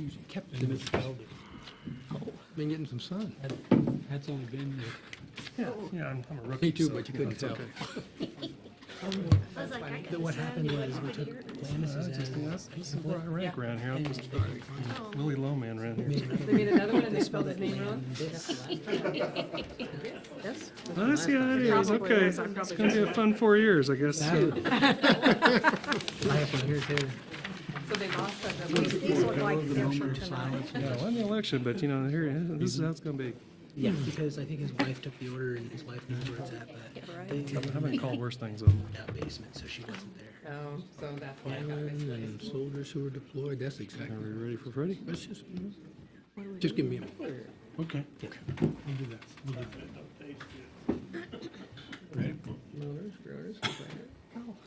trees, you kept them misspelled. Oh, been getting some sun. That's only been Yeah, I'm a rookie. Me too, so but you couldn't it's tell. okay. What happened was we took Glamis' That's where I rank around here. I'm just Willie Lowman around here. They made another one and they spelled his name wrong? Yes. I see how it is. Probably Okay. is. I'm It's probably going to be a fun 4 years, I guess. I have one here too. So they lost that. These look like they're from tonight. Yeah, I won the election, but here, this is how it's going to be. Yeah, because I think his wife took the order and his wife knows where it's at, but they I've been called worse things, though. moved out basement, so she wasn't there. Oh, so that's why it got Firemen misplaced. and soldiers who were deployed, that's exactly. Are we ready for Freddie? Let's just give me a moment. Okay. We'll do that. We'll do that. Ready?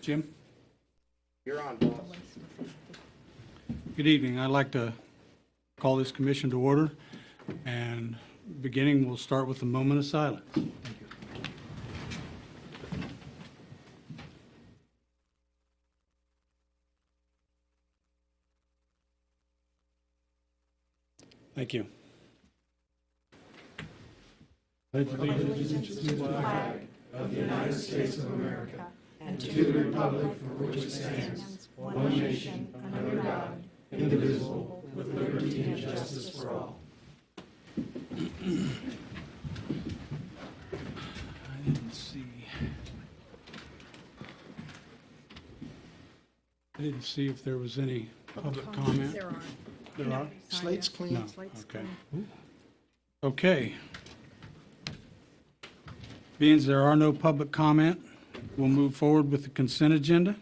Jim? You're on, boss. Good evening. I'd like to call this commission to order, and beginning, we'll start with a moment of silence. Thank you. I didn't see if there was any public comment. There are. There are? Slate's clean. No, Slate's okay. clean. Okay. Being there are no public comment, we'll move forward with the consent agenda.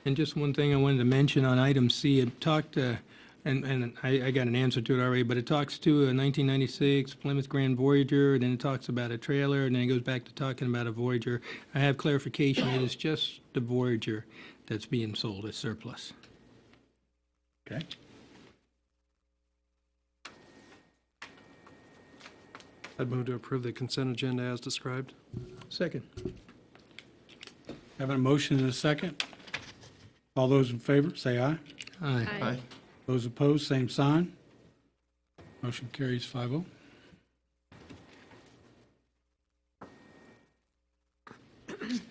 And just one thing I wanted to mention on item C, it talked, and I got an answer to it already, but it talks to a 1996 Plymouth Grand Voyager, then it talks about a trailer, and then it goes back to talking about a Voyager. I have clarification, it is just the Voyager that's being sold as surplus. Okay. I'd move to approve the consent agenda as described. Second. Having a motion and a second. All those in favor, say aye. Aye. Those opposed, same sign. Motion carries 5-0.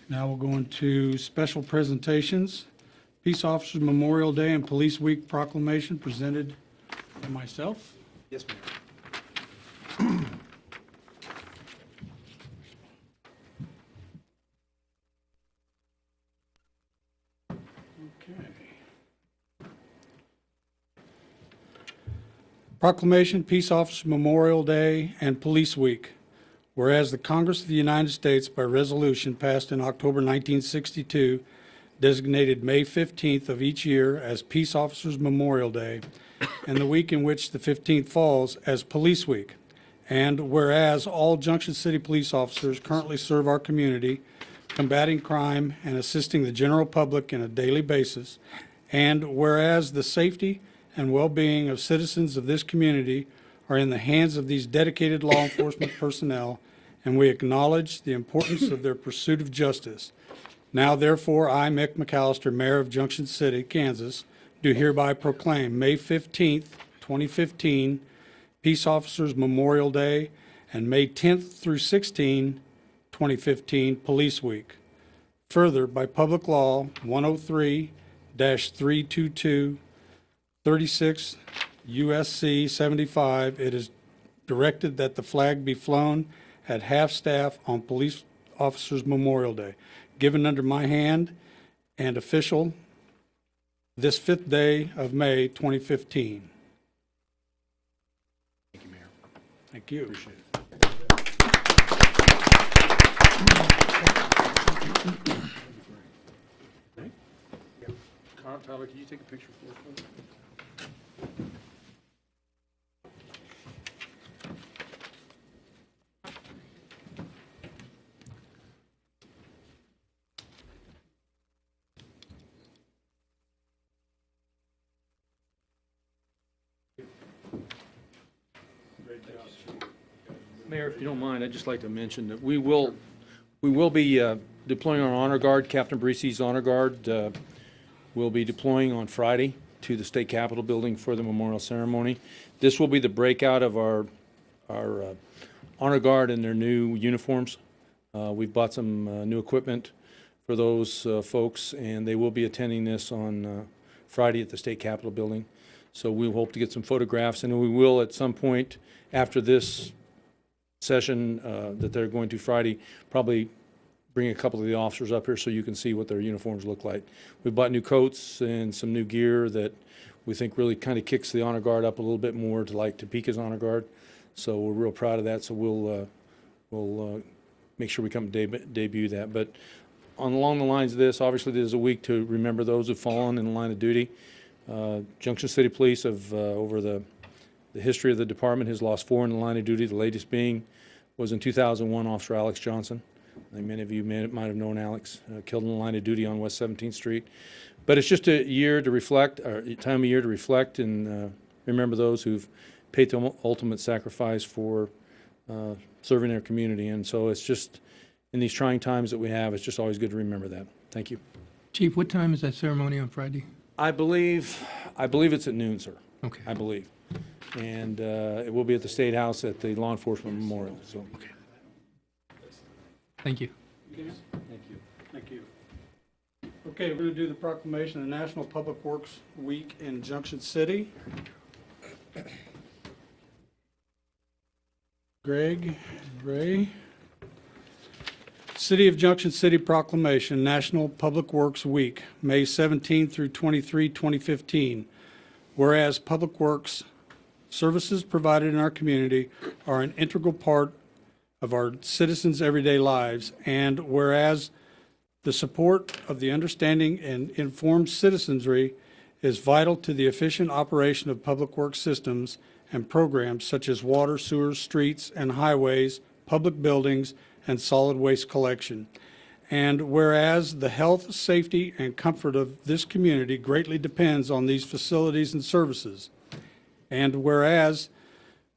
Now we'll go into special presentations. Peace Officers Memorial Day and Police Week proclamation presented by myself. Yes, ma'am. Okay. Proclamation, Peace Officers Memorial Day and Police Week. Whereas the Congress of the United States, by resolution passed in October 1962, designated May 15th of each year as Peace Officers Memorial Day, and the week in which the 15th falls as Police Week. And whereas all Junction City police officers currently serve our community, combating crime and assisting the general public on a daily basis, and whereas the safety and well-being of citizens of this community are in the hands of these dedicated law enforcement personnel, and we acknowledge the importance of their pursuit of justice. Now, therefore, I, Mick McAllister, Mayor of Junction City, Kansas, do hereby proclaim May 15th, 2015, Peace Officers Memorial Day, and May 10th through 16, 2015, Police Week. Further, by Public Law 103-322, 36 USC 75, it is directed that the flag be flown at half-staff on Police Officers Memorial Day, given under my hand and official this 5th day of May 2015. Thank you, Mayor. Thank you. Appreciate it. Tyler, can you take a picture for us, please? Mayor, if you don't mind, I'd just like to mention that we will be deploying our honor guard. Captain Barisi's honor guard will be deploying on Friday to the state capitol building for the memorial ceremony. This will be the breakout of our honor guard in their new uniforms. We've bought some new equipment for those folks, and they will be attending this on Friday at the state capitol building. So we hope to get some photographs, and we will at some point after this session that they're going to Friday, probably bring a couple of the officers up here so you can see what their uniforms look like. We bought new coats and some new gear that we think really kind of kicks the honor guard up a little bit more to like Topeka's honor guard. So we're real proud of that. So we'll make sure we come debut that. But along the lines of this, obviously there's a week to remember those who've fallen in the line of duty. Junction City Police have, over the history of the department, has lost 4 in the line of duty. The latest being was in 2001, Officer Alex Johnson. I think many of you might have known Alex, killed in the line of duty on West 17th Street. But it's just a year to reflect, or time of year to reflect and remember those who've paid the ultimate sacrifice for serving their community. And so it's just, in these trying times that we have, it's just always good to remember that. Thank you. Chief, what time is that ceremony on Friday? I believe it's at noon, sir. Okay. I believe. And it will be at the State House at the Law Enforcement Memorial, so. Okay. Thank you. Thank you. Thank you. Okay, we're going to do the proclamation of National Public Works Week in Junction City. Greg, Ray. City of Junction City Proclamation, National Public Works Week, May 17 through 23, 2015. Whereas Public Works services provided in our community are an integral part of our citizens' everyday lives, and whereas the support of the understanding and informed citizenry is vital to the efficient operation of public works systems and programs such as water, sewers, streets, and highways, public buildings, and solid waste collection. And whereas the health, safety, and comfort of this community greatly depends on these facilities and services. And whereas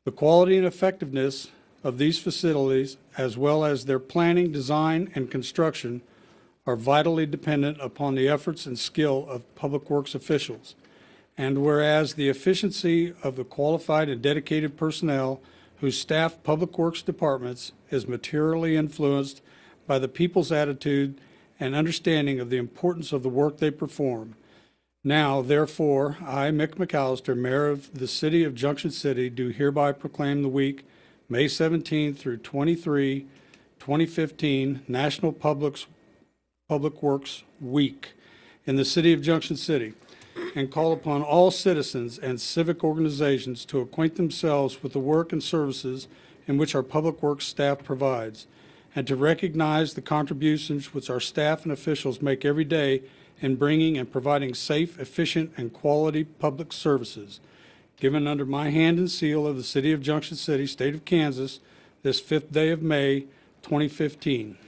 the quality and effectiveness of these facilities, as well as their planning, design, and construction, are vitally dependent upon the efforts and skill of public works officials. And whereas the efficiency of the qualified and dedicated personnel who staff public works departments is materially influenced by the people's attitude and understanding of the importance of the work they perform. Now, therefore, I, Mick McAllister, Mayor of the City of Junction City, do hereby proclaim the week, May 17 through 23, 2015, National Public Works Week in the City of Junction City, and call upon all citizens and civic organizations to acquaint themselves with the work and services in which our public works staff provides, and to recognize the contributions which our staff and officials make every day in bringing and providing safe, efficient, and quality public services. Given under my hand and seal of the City of Junction City, State of Kansas, this 5th day of May, 2015.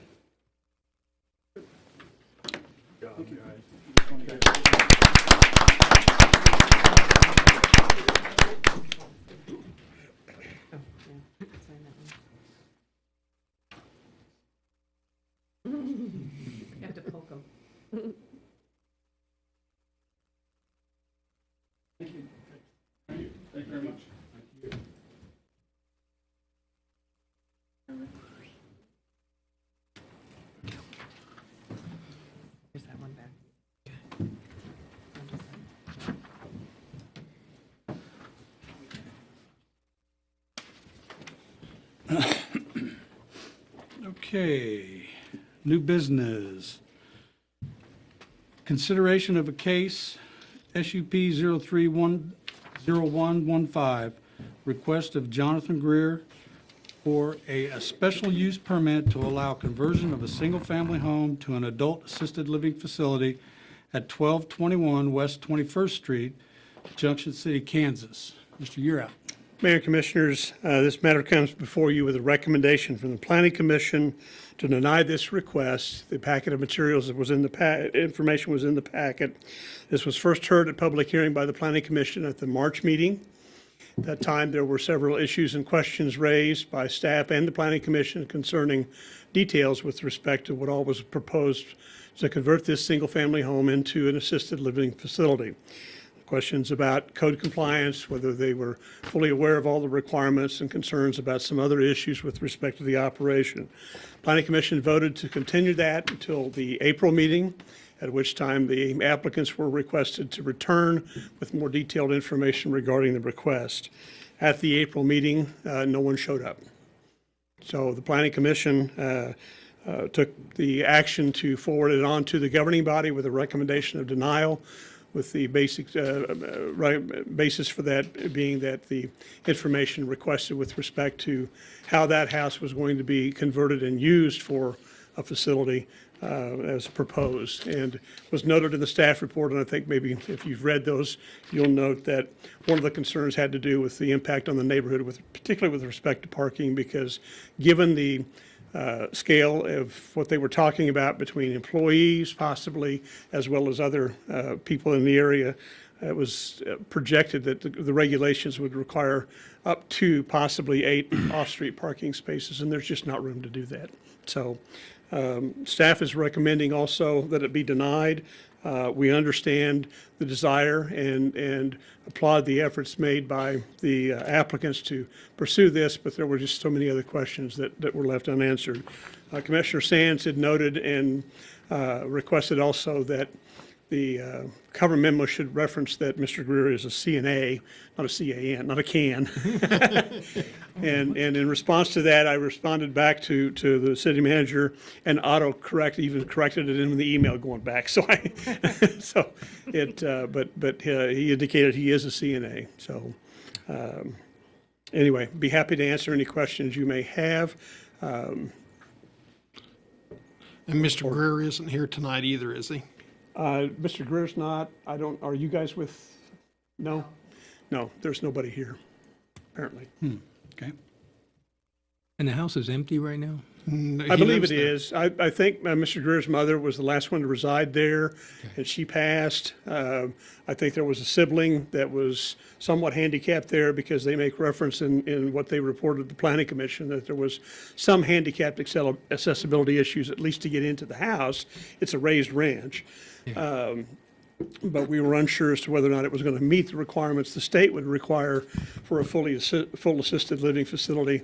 You have to poke them. Thank you. Thank you very much. Here's that one back. Okay, new business. Consideration of a case, SUP 030115, request of Jonathan Greer for a special use permit to allow conversion of a single-family home to an adult assisted living facility at 1221 West 21st Street, Junction City, Kansas. Mr. You're out. Mayor and Commissioners, this matter comes before you with a recommendation from the Planning Commission to deny this request. The packet of materials that was in the information was in the packet. This was first heard at public hearing by the Planning Commission at the March meeting. At that time, there were several issues and questions raised by staff and the Planning Commission concerning details with respect to what all was proposed to convert this single-family home into an assisted living facility. Questions about code compliance, whether they were fully aware of all the requirements, and concerns about some other issues with respect to the operation. Planning Commission voted to continue that until the April meeting, at which time the applicants were requested to return with more detailed information regarding the request. At the April meeting, no one showed up. So the Planning Commission took the action to forward it on to the governing body with a recommendation of denial, with the basic basis for that being that the information requested with respect to how that house was going to be converted and used for a facility as proposed, and was noted in the staff report. And I think maybe if you've read those, you'll note that one of the concerns had to do with the impact on the neighborhood, particularly with respect to parking, because given the scale of what they were talking about between employees possibly, as well as other people in the area, it was projected that the regulations would require up to possibly 8 off-street parking spaces, and there's just not room to do that. So staff is recommending also that it be denied. We understand the desire and applaud the efforts made by the applicants to pursue this, but there were just so many other questions that were left unanswered. Commissioner Sands had noted and requested also that the cover memo should reference that Mr. Greer is a CNA, not a CAN, not a can. And in response to that, I responded back to the city manager and even corrected it in the email going back. So but he indicated he is a CNA. So anyway, be happy to answer any questions you may have. And Mr. Greer isn't here tonight either, is he? Mr. Greer's not. Are you guys with? No? No, there's nobody here, apparently. Okay. And the house is empty right now? I believe it is. I think Mr. Greer's mother was the last one to reside there, and she passed. I think there was a sibling that was somewhat handicapped there, because they make reference in what they reported to the Planning Commission that there was some handicapped accessibility issues, at least to get into the house. It's a raised ranch. But we were unsure as to whether or not it was going to meet the requirements the state would require for a full assisted living facility,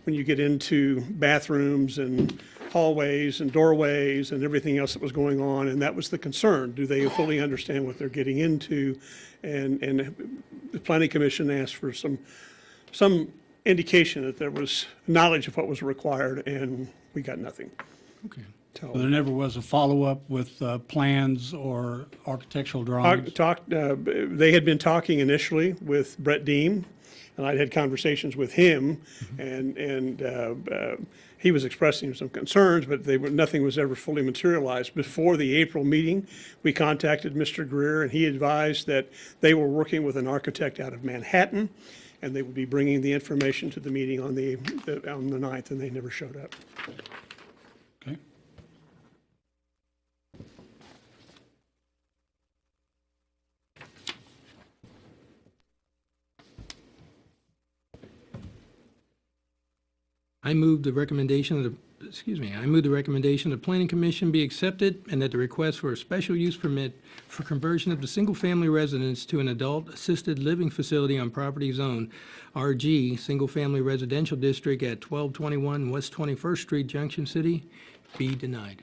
when you get into bathrooms and hallways and doorways and everything else that was going on. And that was the concern. Do they fully understand what they're getting into? And the Planning Commission asked for some indication that there was knowledge of what was required, and we got nothing. Okay. So there never was a follow-up with plans or architectural drawings? They had been talking initially with Brett Deem, and I'd had conversations with him, and he was expressing some concerns, but nothing was ever fully materialized. Before the April meeting, we contacted Mr. Greer, and he advised that they were working with an architect out of Manhattan, and they would be bringing the information to the meeting on the 9th, and they never showed up. Okay. I move the recommendation of the Planning Commission be accepted, and that the request for a special use permit for conversion of the single-family residence to an adult assisted living facility on property zone RG, single-family residential district at 1221 West 21st Street, Junction City, be denied.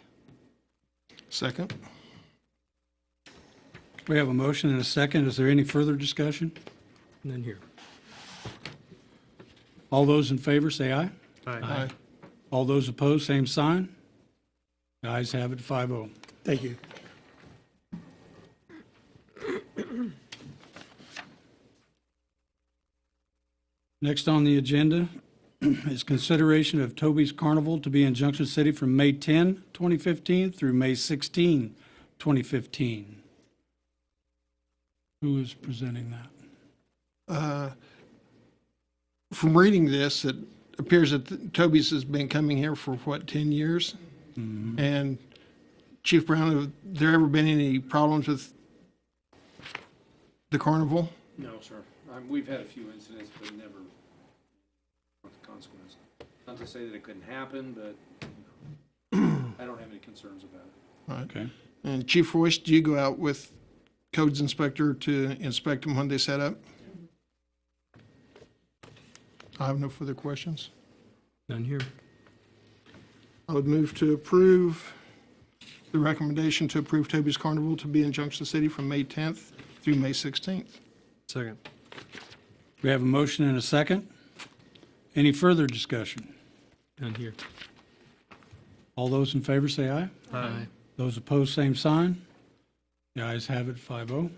Second. We have a motion and a second. Is there any further discussion? None here. All those in favor say aye. Aye. All those opposed, same sign. The ayes have it, 5-0. Thank you. Next on the agenda is consideration of Toby's Carnival to be in Junction City from May 10, 2015 through May 16, 2015. Who is presenting that? From reading this, it appears that Toby's has been coming here for, 10 years? Mm-hmm. And Chief Brown, have there ever been any problems with the carnival? No, sir. We've had a few incidents, but never with the consequence. Not to say that it couldn't happen, but I don't have any concerns about it. All right. Okay. And Chief Royce, do you go out with codes inspector to inspect them when they set up? I have no further questions. None here. I would move to approve the recommendation to approve Toby's Carnival to be in Junction City from May 10th through May 16th. Second. We have a motion and a second. Any further discussion? None here. All those in favor say aye. Aye. Those opposed, same sign. The ayes have it, 5-0.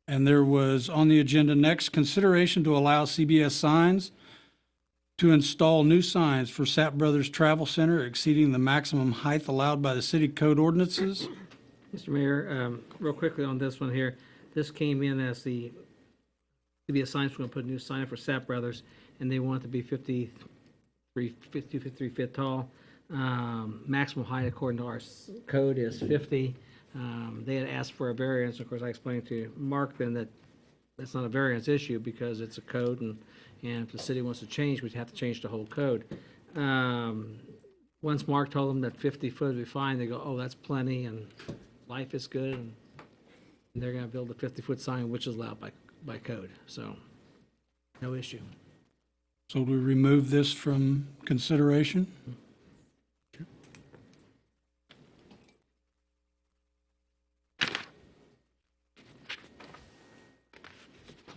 And there was on the agenda next, consideration to allow CBS Signs to install new signs for Sapp Brothers Travel Center exceeding the maximum height allowed by the city code ordinances. Mr. Mayor, real quickly on this one here, this came in as the CBS Signs, we're going to put a new sign up for Sapp Brothers, and they want it to be 53 feet tall. Maximum height according to our code is 50. They had asked for a variance. Of course, I explained to Mark then that that's not a variance issue because it's a code, and if the city wants to change, we'd have to change the whole code. Once Mark told them that 50 foot would be fine, they go, oh, that's plenty, and life is good, and they're going to build a 50-foot sign, which is allowed by code, so no issue. So we remove this from consideration?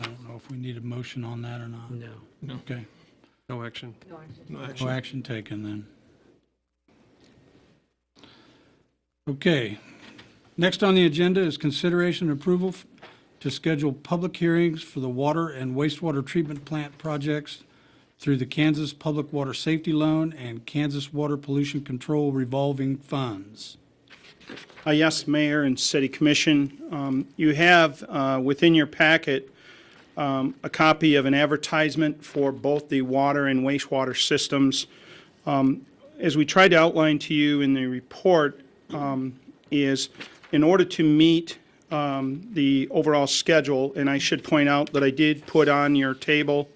I don't know if we need a motion on that or not. No. Okay. No action. No action. No No action. action taken then. Okay. Next on the agenda is consideration and approval to schedule public hearings for the water and wastewater treatment plant projects through the Kansas Public Water Safety Loan and Kansas Water Pollution Control revolving funds. Yes, Mayor and City Commission. You have within your packet a copy of an advertisement for both the water and wastewater systems. As we tried to outline to you in the report, is in order to meet the overall schedule, and I should point out that I did put on your table,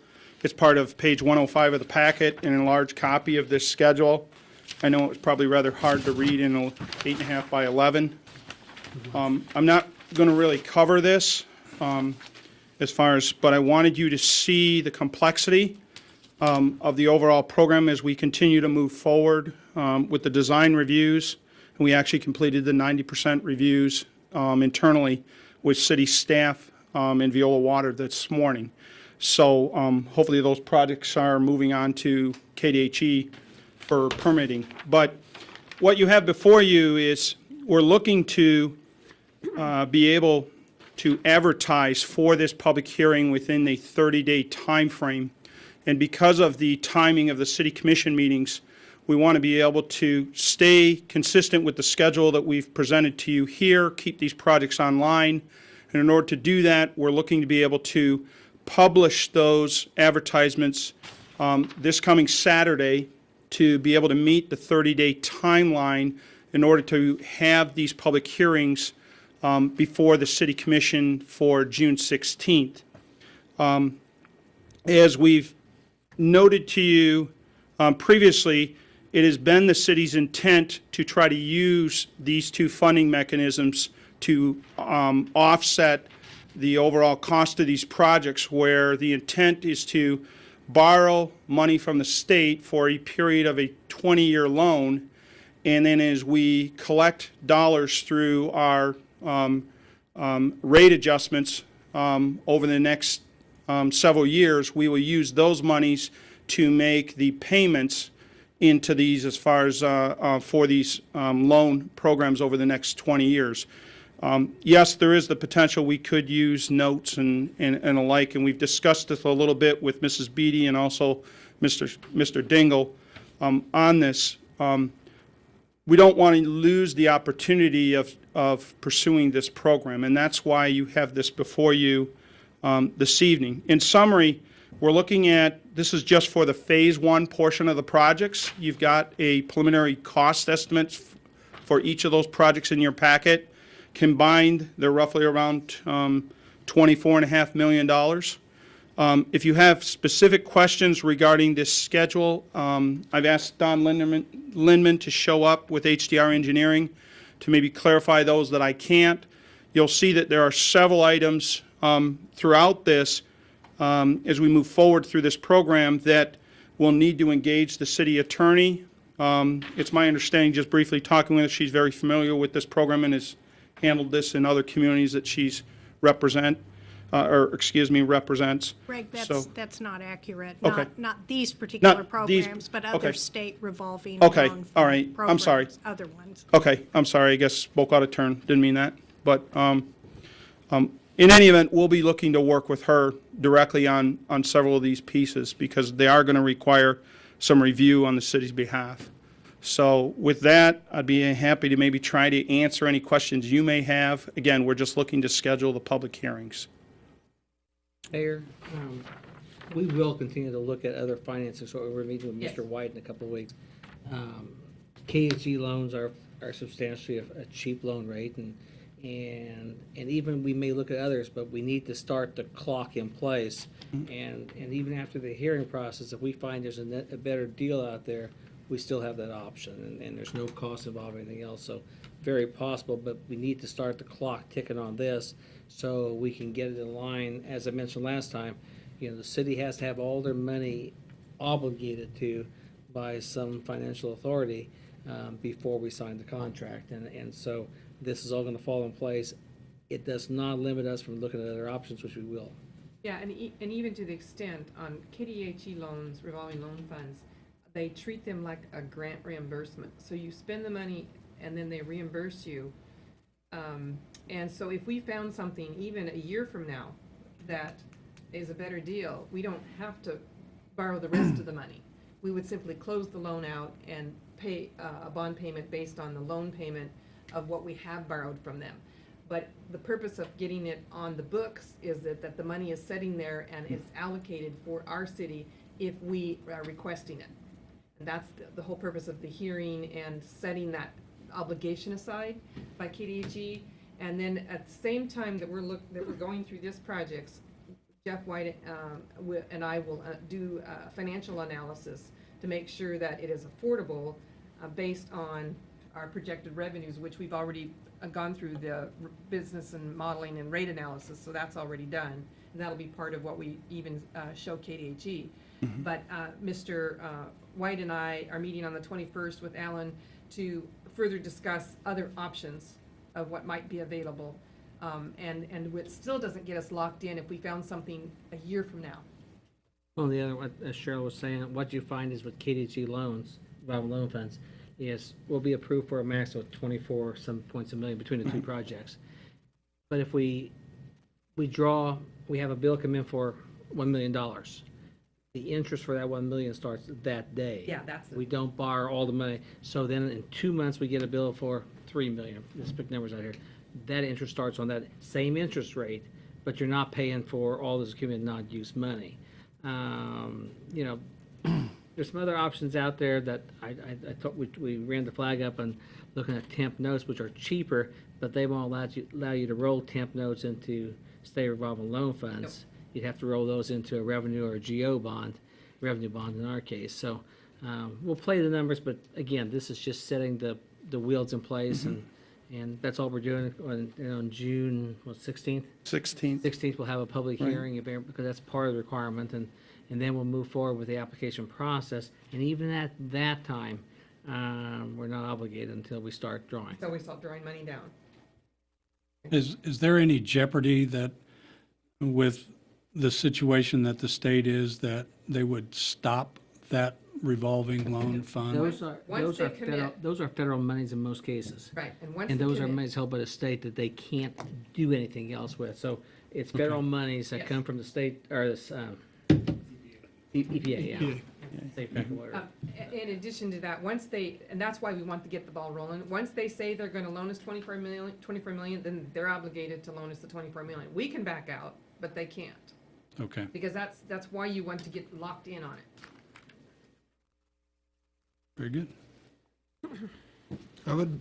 it's part of page 105 of the packet, an enlarged copy of this schedule. I know it was probably rather hard to read in a 8.5 by 11. I'm not going to really cover this as far as, but I wanted you to see the complexity of the overall program as we continue to move forward with the design reviews. And we actually completed the 90% reviews internally with city staff and Viola Water this morning. So hopefully those projects are moving on to KDHE for permitting. But what you have before you is we're looking to be able to advertise for this public hearing within the 30-day time frame. And because of the timing of the city commission meetings, we want to be able to stay consistent with the schedule that we've presented to you here, keep these projects online. And in order to do that, we're looking to be able to publish those advertisements this coming Saturday to be able to meet the 30-day timeline in order to have these public hearings before the City Commission for June 16th. As we've noted to you previously, it has been the city's intent to try to use these two funding mechanisms to offset the overall cost of these projects, where the intent is to borrow money from the state for a period of a 20-year loan, and then as we collect dollars through our rate adjustments over the next several years, we will use those monies to make the payments into these as far as for these loan programs over the next 20 years. Yes, there is the potential we could use notes and alike, and we've discussed this a little bit with Mrs. Beatty and also Mr. Dingle on this. We don't want to lose the opportunity of pursuing this program, and that's why you have this before you this evening. In summary, we're looking at, this is just for the Phase 1 portion of the projects. You've got a preliminary cost estimate for each of those projects in your packet. Combined, they're roughly around $24.5 million. If you have specific questions regarding this schedule, I've asked Don Lindman to show up with HDR Engineering to maybe clarify those that I can't. You'll see that there are several items throughout this as we move forward through this program that will need to engage the city attorney. It's my understanding, just briefly talking with her, she's very familiar with this program and has handled this in other communities that she's represents. Greg, So- that's not accurate. Okay. Not these particular Not these- programs, but okay. other state revolving Okay, loan all right. fund I'm sorry. programs, other ones. Okay, I'm sorry, I guess spoke out of turn, didn't mean that. But in any event, we'll be looking to work with her directly on several of these pieces because they are going to require some review on the city's behalf. So with that, I'd be happy to maybe try to answer any questions you may have. Again, we're just looking to schedule the public hearings. Mayor, we will continue to look at other financing, so we're meeting with Mr. White in a couple of weeks. KHE loans are substantially a cheap loan rate, and even we may look at others, but we need to start the clock in place. And even after the hearing process, if we find there's a better deal out there, we still have that option, and there's no cost involved or anything else, so very possible, but we need to start the clock ticking on this so we can get it in line. As I mentioned last time, the city has to have all their money obligated to by some financial authority before we sign the contract, and so this is all gonna fall in place. It does not limit us from looking at other options, which we will. Yeah, and even to the extent on KDHE loans, revolving loan funds, they treat them like a grant reimbursement. So you spend the money and then they reimburse you. And so if we found something even a year from now that is a better deal, we don't have to borrow the rest of the money. We would simply close the loan out and pay a bond payment based on the loan payment of what we have borrowed from them. But the purpose of getting it on the books is that the money is sitting there and it's allocated for our city if we are requesting it. And that's the whole purpose of the hearing and setting that obligation aside by KDHE. And then at the same time that we're going through this project, Jeff White and I will do a financial analysis to make sure that it is affordable based on our projected revenues, which we've already gone through the business and modeling and rate analysis, so that's already done. And that'll be part of what we even show KDHE. But Mr. White and I are meeting on the 21st with Alan to further discuss other options of what might be available. And it still doesn't get us locked in if we found something a year from now. Well, the other, what Cheryl was saying, what you find is with KDG loans, revolving loan funds, is we'll be approved for a max of 24 some points a million between the two projects. But if we have a bill come in for $1 million. The interest for that $1 million starts that day. Yeah, that's it. We don't borrow all the money. So then in 2 months, we get a bill for $3 million. Let's pick numbers out here. That interest starts on that same interest rate, but you're not paying for all this accumulated not-used money. There's some other options out there that I thought we ran the flag up on looking at temp notes, which are cheaper, but they won't allow you to roll temp notes into state revolving loan funds. Nope. You'd have to roll those into a revenue or a GO bond, revenue bond in our case. So we'll play the numbers, but again, this is just setting the wheels in place, and that's all we're doing on June, 16th? 16th. 16th, we'll have a public hearing because that's part of the requirement, and then we'll move forward with the application process. And even at that time, we're not obligated until we start drawing. So we start drawing money down. Is there any jeopardy that with the situation that the state is, that they would stop that revolving loan fund? Once they commit. Those are federal monies in most cases. Right, and once And they those are commit- monies held by the state that they can't do anything else with. So it's federal monies that Yes. come from the state, or this, EPA, yeah. State federal water. In addition to that, and that's why we want to get the ball rolling, once they say they're gonna loan us 24 million, then they're obligated to loan us the 24 million. We can back out, but they can't, Okay, because that's why you want to get locked in on it. very good. I would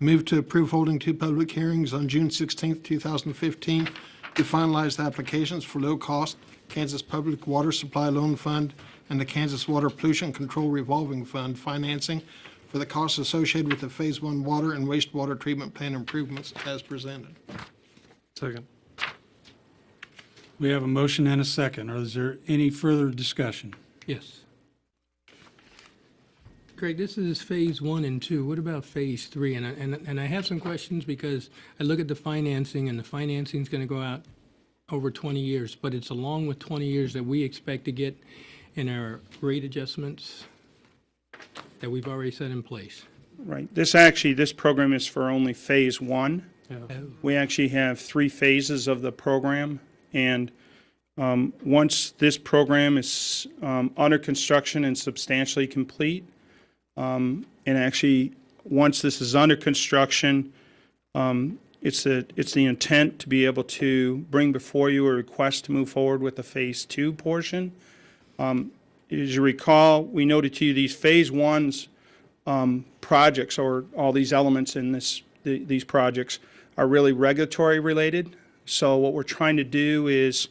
Move to approve holding 2 public hearings on June 16th, 2015 to finalize the applications for low-cost Kansas Public Water Supply Loan Fund and the Kansas Water Pollution Control Revolving Fund financing for the costs associated with the Phase 1 water and wastewater treatment plant improvements as presented. Second. We have a motion and a second. Is there any further discussion? Yes. Craig, this is phase 1 and 2. What about phase 3? And I have some questions because I look at the financing, and the financing's going to go out over 20 years, but it's along with 20 years that we expect to get in our rate adjustments that we've already set in place. Right. This program is for only phase 1. Yeah. We actually have 3 phases of the program, and once this program is under construction and substantially complete, and actually, once this is under construction, it's the intent to be able to bring before you a request to move forward with the Phase 2 portion. As you recall, we noted to you these Phase 1's projects, or all these elements in these projects, are really regulatory related. So what we're trying to do is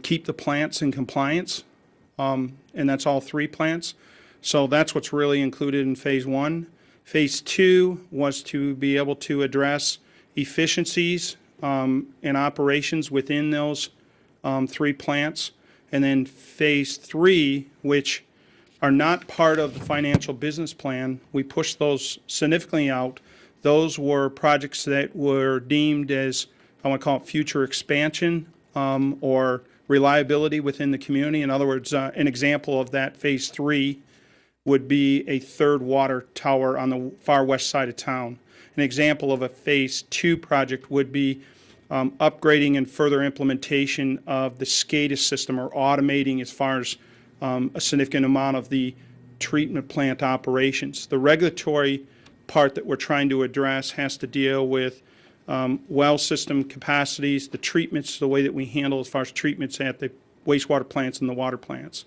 keep the plants in compliance, and that's all 3 plants. So that's what's really included in Phase 1. Phase 2 was to be able to address efficiencies and operations within those 3 plants. And then Phase 3, which are not part of the financial business plan, we pushed those significantly out. Those were projects that were deemed as, I want to call it future expansion or reliability within the community. In other words, an example of that Phase 3 would be a 3rd water tower on the far west side of town. An example of a Phase 2 project would be upgrading and further implementation of the SCADA system, or automating as far as a significant amount of the treatment plant operations. The regulatory part that we're trying to address has to deal with well system capacities, the treatments, the way that we handle as far as treatments at the wastewater plants and the water plants.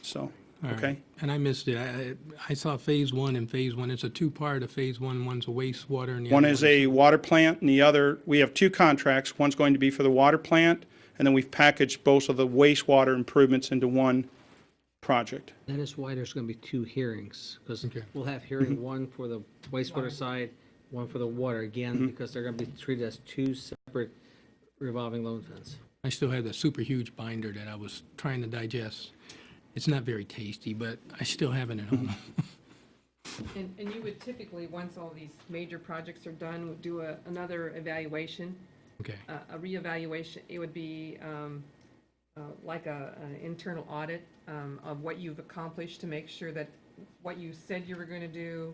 So, All okay. right. And I missed it. I saw phase 1 and phase 1. It's a 2-part of phase 1. One's a wastewater and the One other is a water plant, and the other, we have 2 contracts. One's going to be for the water plant, and then we've packaged both of the wastewater improvements into one project. That is why there's going to be 2 hearings, because Okay. we'll have hearing 1 for the wastewater side, 1 for the water, again, because they're going to be treated as 2 separate revolving loan funds. I still have the super huge binder that I was trying to digest. It's not very tasty, but I still have it at home. And you would typically, once all these major projects are done, would do another evaluation, Okay. a reevaluation. It would be like an internal audit of what you've accomplished to make sure that what you said you were going to do,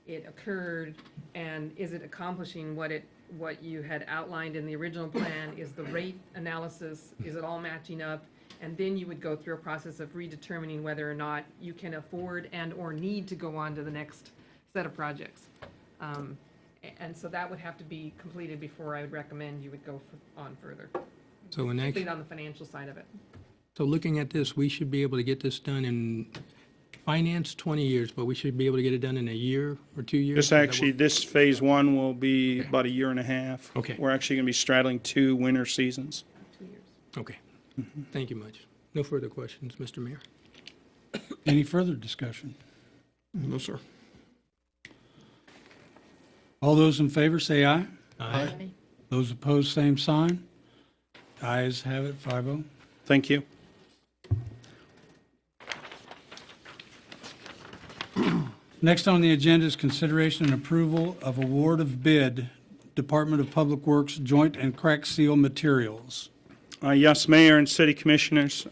it occurred, and is it accomplishing what you had outlined in the original plan? Is the rate analysis, is it all matching up? And then you would go through a process of redetermining whether or not you can afford and/or need to go on to the next set of projects. And so that would have to be completed before I would recommend you would go on further. So in Complete on the financial side of it. So looking at this, we should be able to get this done in finance 20 years, but we should be able to get it done in a year or 2 years? This Phase 1 will be about a year and a half. Okay. We're actually going to be straddling 2 winter seasons. 2 years. Okay. Thank you much. No further questions, Mr. Mayor. Any further discussion? No, sir. All those in favor say aye. Aye. Those opposed, same sign. Ayes have it, 5-0. Thank you. Next on the agenda is consideration and approval of award of bid, Department of Public Works Joint and Crack Seal Materials. Yes, Mayor and City Commissioners.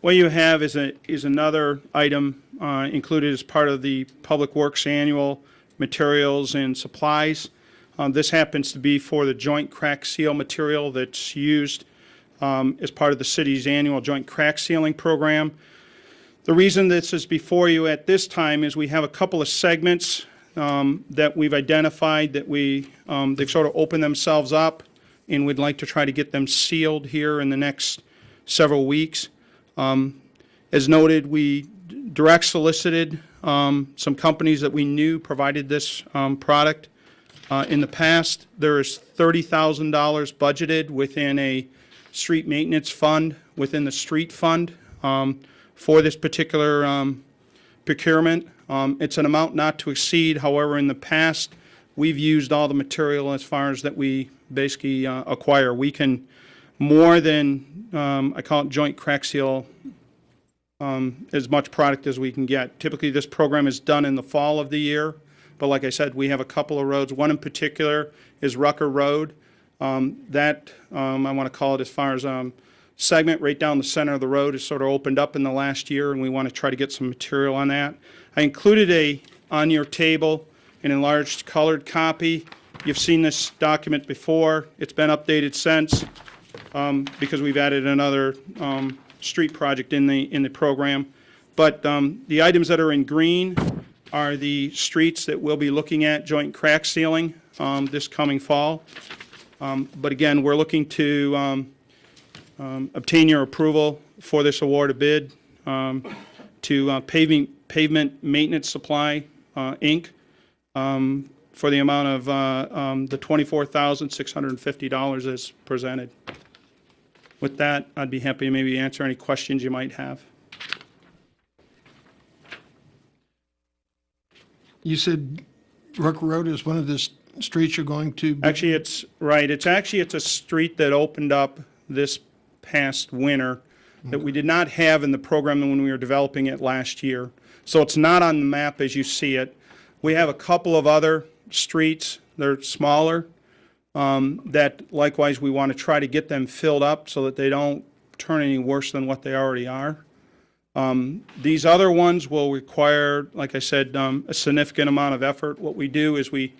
What you have is another item included as part of the Public Works Annual Materials and Supplies. This happens to be for the joint crack seal material that's used as part of the city's annual joint crack sealing program. The reason this is before you at this time is we have a couple of segments that we've identified that they've sort of opened themselves up, and we'd like to try to get them sealed here in the next several weeks. As noted, we direct solicited some companies that we knew provided this product. In the past, there is $30,000 budgeted within a street maintenance fund, within the street fund, for this particular procurement. It's an amount not to exceed. However, in the past, we've used all the material as far as that we basically acquire. We can more than, I call it joint crack seal, as much product as we can get. Typically, this program is done in the fall of the year, but like I said, we have a couple of roads. One in particular is Rucker Road. I want to call it as far as segment right down the center of the road is sort of opened up in the last year, and we want to try to get some material on that. I included on your table an enlarged colored copy. You've seen this document before. It's been updated since because we've added another street project in the program. But the items that are in green are the streets that we'll be looking at joint crack sealing this coming fall. But again, we're looking to obtain your approval for this award of bid to Pavement Maintenance Supply, Inc., for the amount of the $24,650 as presented. With that, I'd be happy to maybe answer any questions you might have. You said Rucker Road is one of the streets you're going to? Actually, it's right. It's a street that opened up this past winter that we did not have in the program when we were developing it last year. So it's not on the map as you see it. We have a couple of other streets. They're smaller that likewise we want to try to get them filled up so that they don't turn any worse than what they already are. These other ones will require, like I said, a significant amount of effort. What we do is we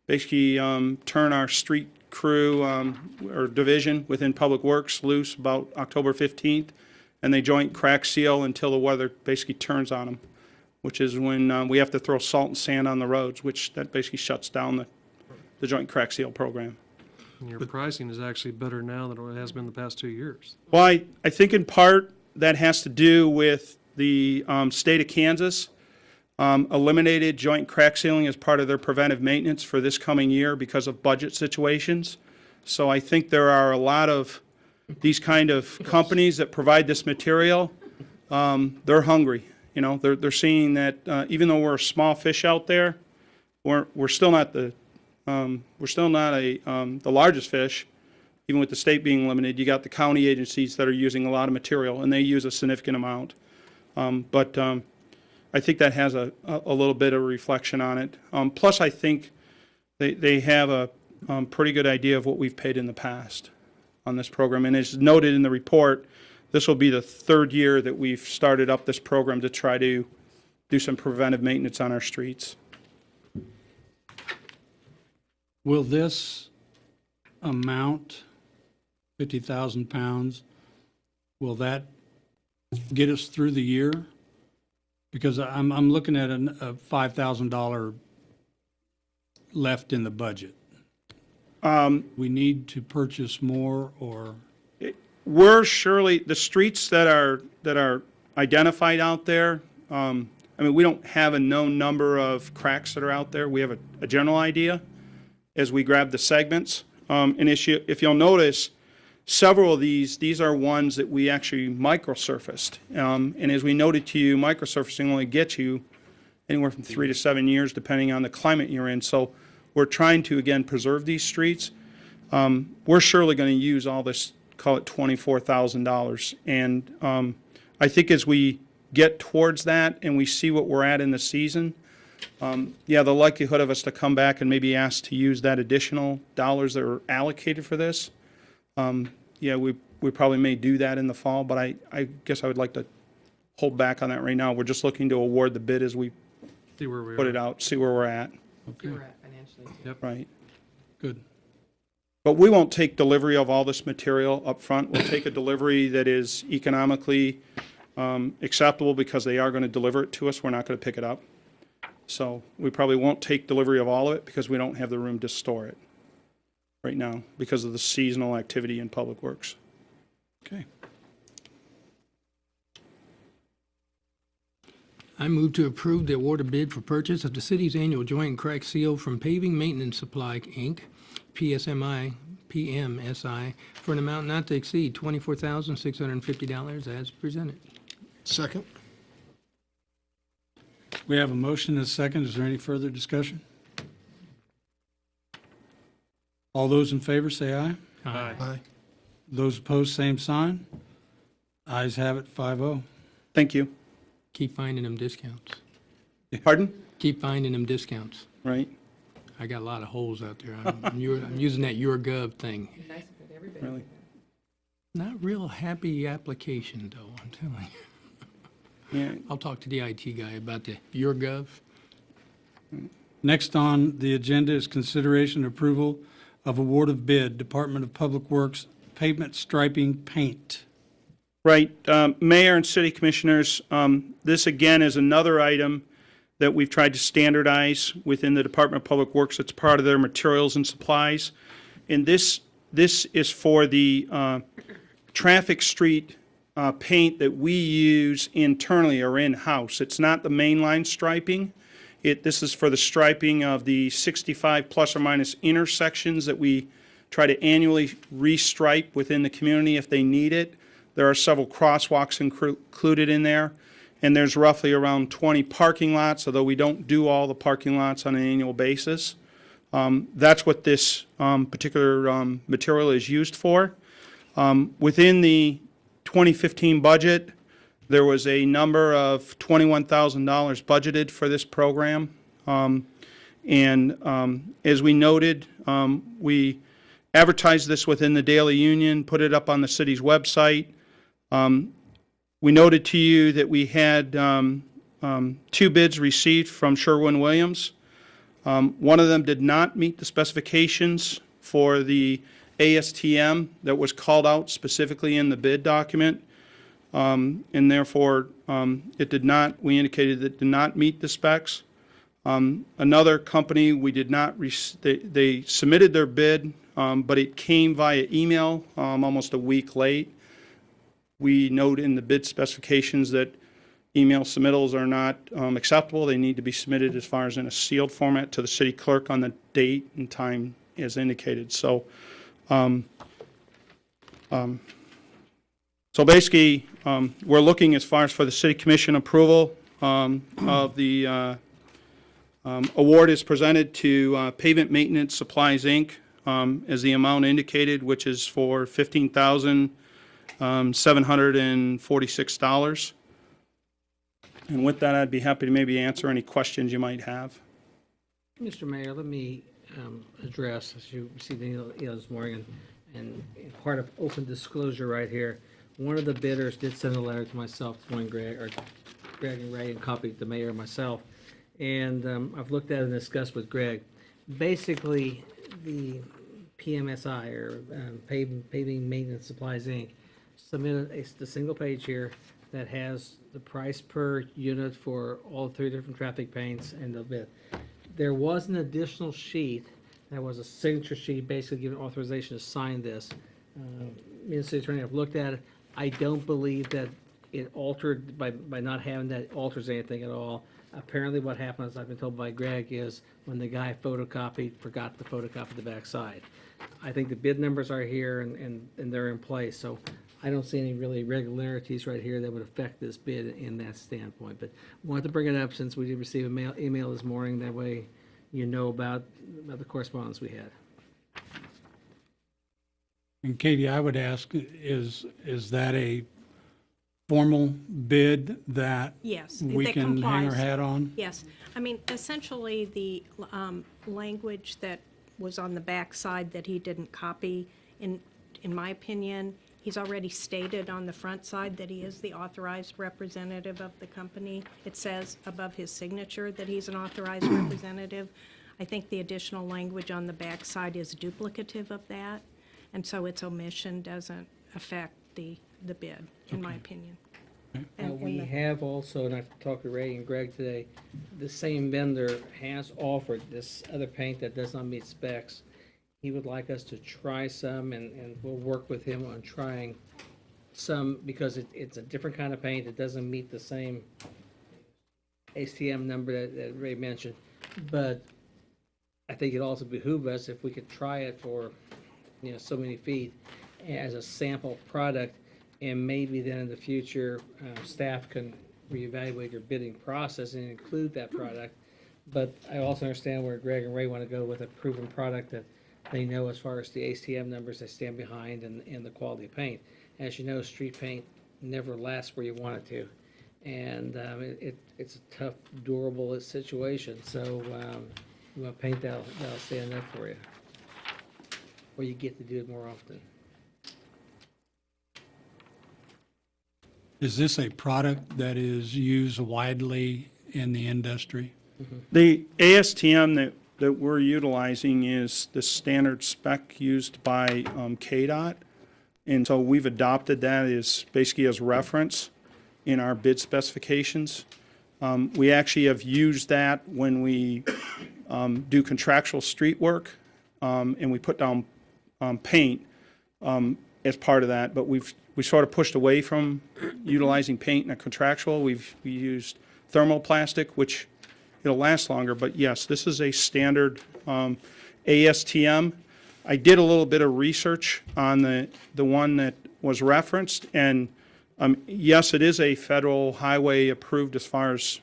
basically turn our street crew or division within Public Works loose about October 15th, and they joint crack seal until the weather basically turns on them, which is when we have to throw salt and sand on the roads, which that basically shuts down the joint crack seal program. And your pricing is actually better now than it has been the past 2 years. Well, I think in part that has to do with the state of Kansas eliminated joint crack sealing as part of their preventive maintenance for this coming year because of budget situations. So I think there are a lot of these kind of companies that provide this material. They're hungry. You know, they're seeing that even though we're a small fish out there, we're still not the largest fish. Even with the state being limited, you got the county agencies that are using a lot of material, and they use a significant amount. But I think that has a little bit of reflection on it. Plus, I think they have a pretty good idea of what we've paid in the past on this program. And as noted in the report, this will be the third year that we've started up this program to try to do some preventive maintenance on our streets. Will this amount, 50,000 pounds, will that get us through the year? Because I'm looking at a $5,000 left in the budget. We need to purchase more, or? We're surely, the streets that are identified out there, I mean, we don't have a known number of cracks that are out there. We have a general idea as we grab the segments. And if you'll notice, several of these are ones that we actually microsurfaced. And as we noted to you, microsurfacing only gets you anywhere from 3 to 7 years, depending on the climate you're in. So we're trying to, again, preserve these streets. We're surely going to use all this, call it $24,000. And I think as we get towards that and we see what we're at in the season, the likelihood of us to come back and maybe ask to use that additional dollars that are allocated for this, we probably may do that in the fall, but I guess I would like to hold back on that right now. We're just looking to award the bid as we See where we put are. it out, see where we're at. See where we're at financially. too. Yep. Right. Good. But we won't take delivery of all this material up front. We'll take a delivery that is economically acceptable because they are going to deliver it to us. We're not going to pick it up. So we probably won't take delivery of all of it because we don't have the room to store it right now because of the seasonal activity in Public Works. Okay. I move to approve the award of bid for purchase of the city's annual joint crack seal from Paving Maintenance Supply, Inc., PMSI, for an amount not to exceed $24,650 as presented. Second. We have a motion and a second. Is there any further discussion? All those in favor say aye. Aye. Those opposed, same sign. Ayes have it, 5-0. Thank you. Keep finding them discounts. Pardon? Keep finding them discounts. Right? I got a lot of holes out there. I'm using that YourGov thing. Nice if everybody. Really? Not real happy application, though, I'm telling you. Yeah. I'll talk to the IT guy about the YourGov. Next on the agenda is consideration and approval of award of bid, Department of Public Works, pavement striping paint. Right. Mayor and city commissioners, this again is another item that we've tried to standardize within the Department of Public Works. It's part of their materials and supplies. And this is for the traffic street paint that we use internally or in-house. It's not the mainline striping. This is for the striping of the 65 plus or minus intersections that we try to annually restripe within the community if they need it. There are several crosswalks included in there, and there's roughly around 20 parking lots, although we don't do all the parking lots on an annual basis. That's what this particular material is used for. Within the 2015 budget, there was a number of $21,000 budgeted for this program. As we noted, we advertised this within the Daily Union, put it up on the city's website. We noted to you that we had 2 bids received from Sherwin-Williams. One of them did not meet the specifications for the ASTM that was called out specifically in the bid document, and therefore it did not, we indicated that it did not meet the specs. Another company, we did not, they submitted their bid, but it came via email almost a week late. We note in the bid specifications that email submittals are not acceptable. They need to be submitted as far as in a sealed format to the city clerk on the date and time as indicated. So, basically, we're looking as far as for the city commission approval of the award is presented to Pavement Maintenance Supplies, Inc., as the amount indicated, which is for $15,746. And with that, I'd be happy to maybe answer any questions you might have. Mr. Mayor, let me address, as you received the email this morning, and part of open disclosure right here, one of the bidders did send a letter to myself, Greg and Ray, and copied the mayor and myself. And I've looked at it and discussed with Greg. Basically, the PMSI, or Paving Maintenance Supplies, Inc., submitted a single page here that has the price per unit for all 3 different traffic paints and the bid. There was an additional sheet that was a signature sheet, basically giving authorization to sign this. Me and the city attorney have looked at it. I don't believe that it altered, by not having that, alters anything at all. Apparently what happened, as I've been told by Greg, is when the guy photocopied, forgot to photocopy the backside. I think the bid numbers are here and they're in place, so I don't see any really irregularities right here that would affect this bid in that standpoint. But wanted to bring it up since we did receive an email this morning. That way you know about the correspondence we had. And Katie, I would ask, is that a formal bid that Yes, we that can hang our complies. hat on? Yes. I mean, essentially, the language that was on the back side that he didn't copy, in my opinion, he's already stated on the front side that he is the authorized representative of the company. It says above his signature that he's an authorized representative. I think the additional language on the back side is duplicative of that, and so its omission doesn't affect the bid, in my opinion. And We the- have also, and I've talked to Ray and Greg today, the same vendor has offered this other paint that does not meet specs. He would like us to try some, and we'll work with him on trying some, because it's a different kind of paint. It doesn't meet the same ACM number that Ray mentioned, but I think it'd also behoove us if we could try it for, so many feet as a sample product, and maybe then in the future, staff can reevaluate your bidding process and include that product. But I also understand where Greg and Ray want to go with a proven product that they know as far as the ACM numbers they stand behind and the quality of paint. As you know, street paint never lasts where you want it to. And it's a tough, durable situation. So you want paint that'll stand up for you, or you get to do it more often. Is this a product that is used widely in the industry? The ASTM that we're utilizing is the standard spec used by KDOT. And so we've adopted that as basically as reference in our bid specifications. We actually have used that when we do contractual street work, and we put down paint as part of that. But we sort of pushed away from utilizing paint in a contractual. We used thermoplastic, which it'll last longer. But yes, this is a standard ASTM. I did a little bit of research on the one that was referenced, and yes, it is a federal highway approved as far as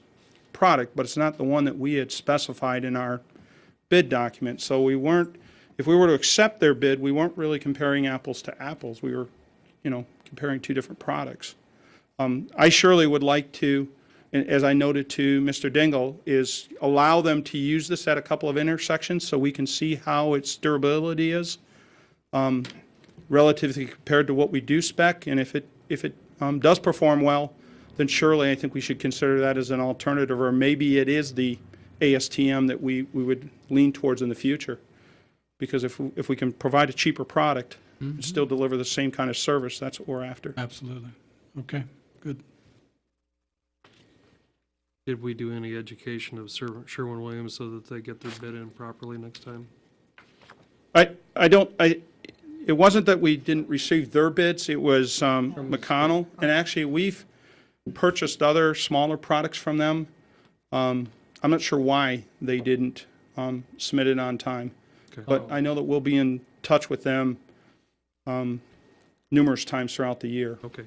product, but it's not the one that we had specified in our bid document. So we weren't, if we were to accept their bid, we weren't really comparing apples to apples. We were, comparing two different products. I surely would like to, and as I noted to Mr. Dingle, is allow them to use this at a couple of intersections so we can see how its durability is relatively compared to what we do spec. And if it does perform well, then surely I think we should consider that as an alternative, or maybe it is the ASTM that we would lean towards in the future. Because if we can provide a cheaper product and still deliver the same kind of service, that's what we're after. Absolutely. Okay, good. Did we do any education of Sherwin-Williams so that they get their bid in properly next time? It wasn't that we didn't receive their bids, it was McConnell, and actually we've purchased other smaller products from them. I'm not sure why they didn't submit it on time. Okay. But I know that we'll be in touch with them numerous times throughout the year. Okay,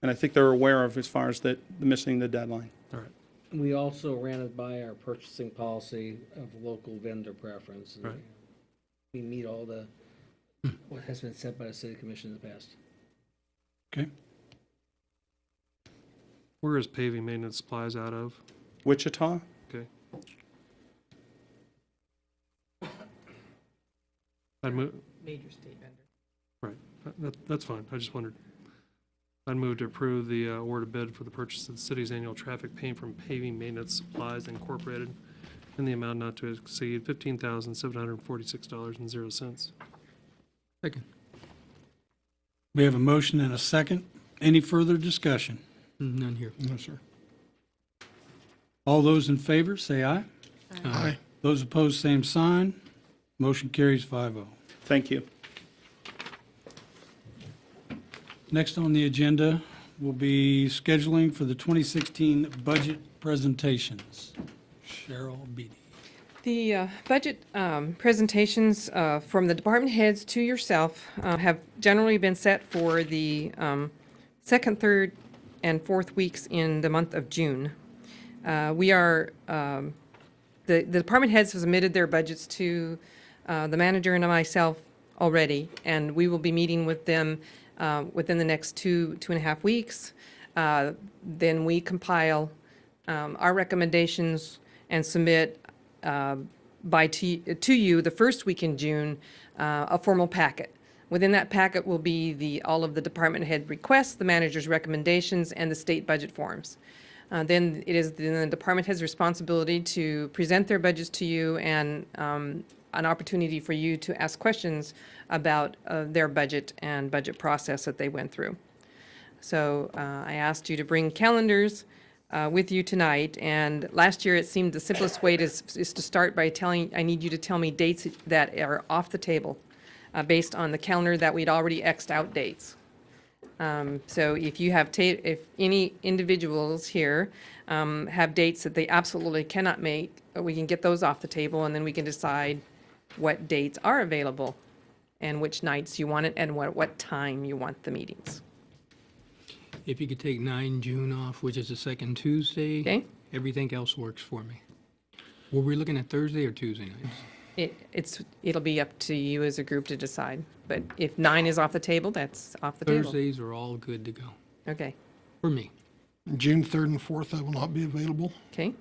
And I think they're aware of as far as missing the deadline. all right. We also ran it by our purchasing policy of local vendor preference. And Right. we meet all what has been set by the city commission in the past. Okay. Where is paving maintenance supplies out of? Wichita? Okay. I'd move, Major state vendor. right, that's fine, I just wondered. I'd move to approve the award of bid for the purchase of the city's annual traffic paint from Paving Maintenance Supplies Incorporated in the amount not to exceed $15,746.00. Second. We have a motion and a second. Any further discussion? None here. No, sir. All those in favor, say aye. Aye. Those opposed, same sign. Motion carries 5-0. Thank you. Next on the agenda will be scheduling for the 2016 budget presentations. Cheryl Beatty. The budget presentations from the department heads to yourself have generally been set for the second, third, and fourth weeks in the month of June. The department heads have submitted their budgets to the manager and myself already, and we will be meeting with them within the next 2.5 weeks. Then we compile our recommendations and submit to you the first week in June a formal packet. Within that packet will be all of the department head requests, the manager's recommendations, and the state budget forms. Then it is the department head's responsibility to present their budgets to you and an opportunity for you to ask questions about their budget and budget process that they went through. So I asked you to bring calendars with you tonight, and last year it seemed the simplest way is to start by I need you to tell me dates that are off the table based on the calendar that we'd already X'd out dates. So if you have, if any individuals here have dates that they absolutely cannot make, we can get those off the table, and then we can decide what dates are available and which nights you want it and what time you want the meetings. If you could take 9 June off, which is the second Tuesday. Okay. Everything else works for me. Were we looking at Thursday or Tuesday nights? It'll be up to you as a group to decide. But if 9 is off the table, that's off the table. Thursdays are all good to go, Okay, for me. June 3rd and 4th, I will not be available. okay.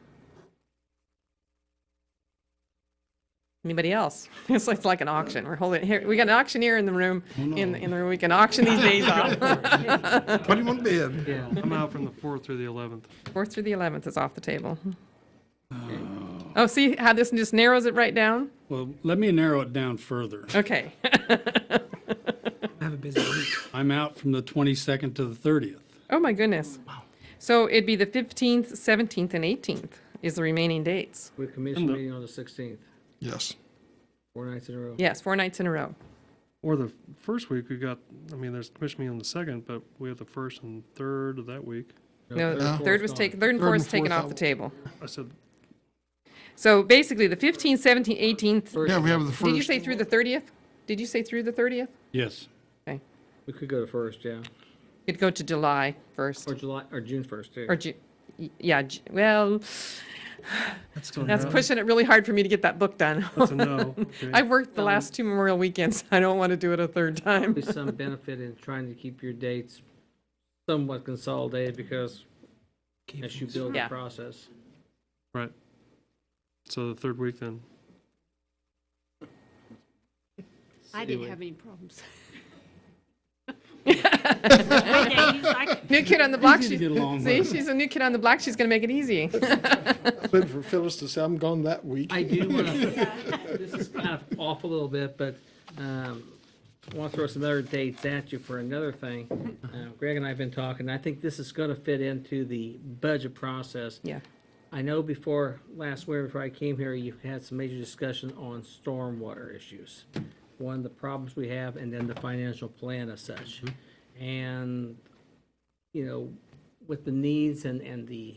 Anybody else? It's like an auction. We're holding, here, we got an auctioneer in the room, in the room. We can auction these days off. What do you want to bid? Yeah. I'm out from the 4th through the 11th. 4th through the 11th is off the table. Oh, see how this just narrows it right down? Well, let me narrow it down further. Okay. Have a busy week. I'm out from the 22nd to the 30th. Oh, my goodness. So it'd be the 15th, 17th, and 18th is the remaining dates. With commission meeting on the 16th, Yes. 4 nights in a row. Yes, 4 nights in a row. Or the first week, we got, I mean, there's commission meeting on the 2nd, but we have the 1st and 3rd of that week. No, third, third was taken, third and fourth is taken fourth off out. the table. I said, So basically, the 15th, 17th, 18th, Yeah, we have the first. did you say through the 30th? Did you say through the 30th? Yes. Okay. We could go to first, yeah. It'd go to July 1st. Or July, or June 1st, too. Or yeah, well, that's pushing it really hard for me to get that book done. that's a no. Okay. I've worked the last 2 Memorial weekends. I don't want to do it a third time. There's some benefit in trying to keep your dates somewhat consolidated because as you build the Yeah. process. Right. So the 3rd week then. I didn't have any problems. New kid on the block. Easy to get along See, with. she's a new kid on the block. She's going to make it easy. But for Phyllis to say I'm gone that week. I do want to, this is kind of off a little bit, but I want to throw some other dates at you for another thing. Greg and I have been talking, I think this is going to fit into the budget process. Yeah. I know before, last winter, before I came here, you've had some major discussion on stormwater issues. One, the problems we have, and then the financial plan as such. And, you know, with the needs and the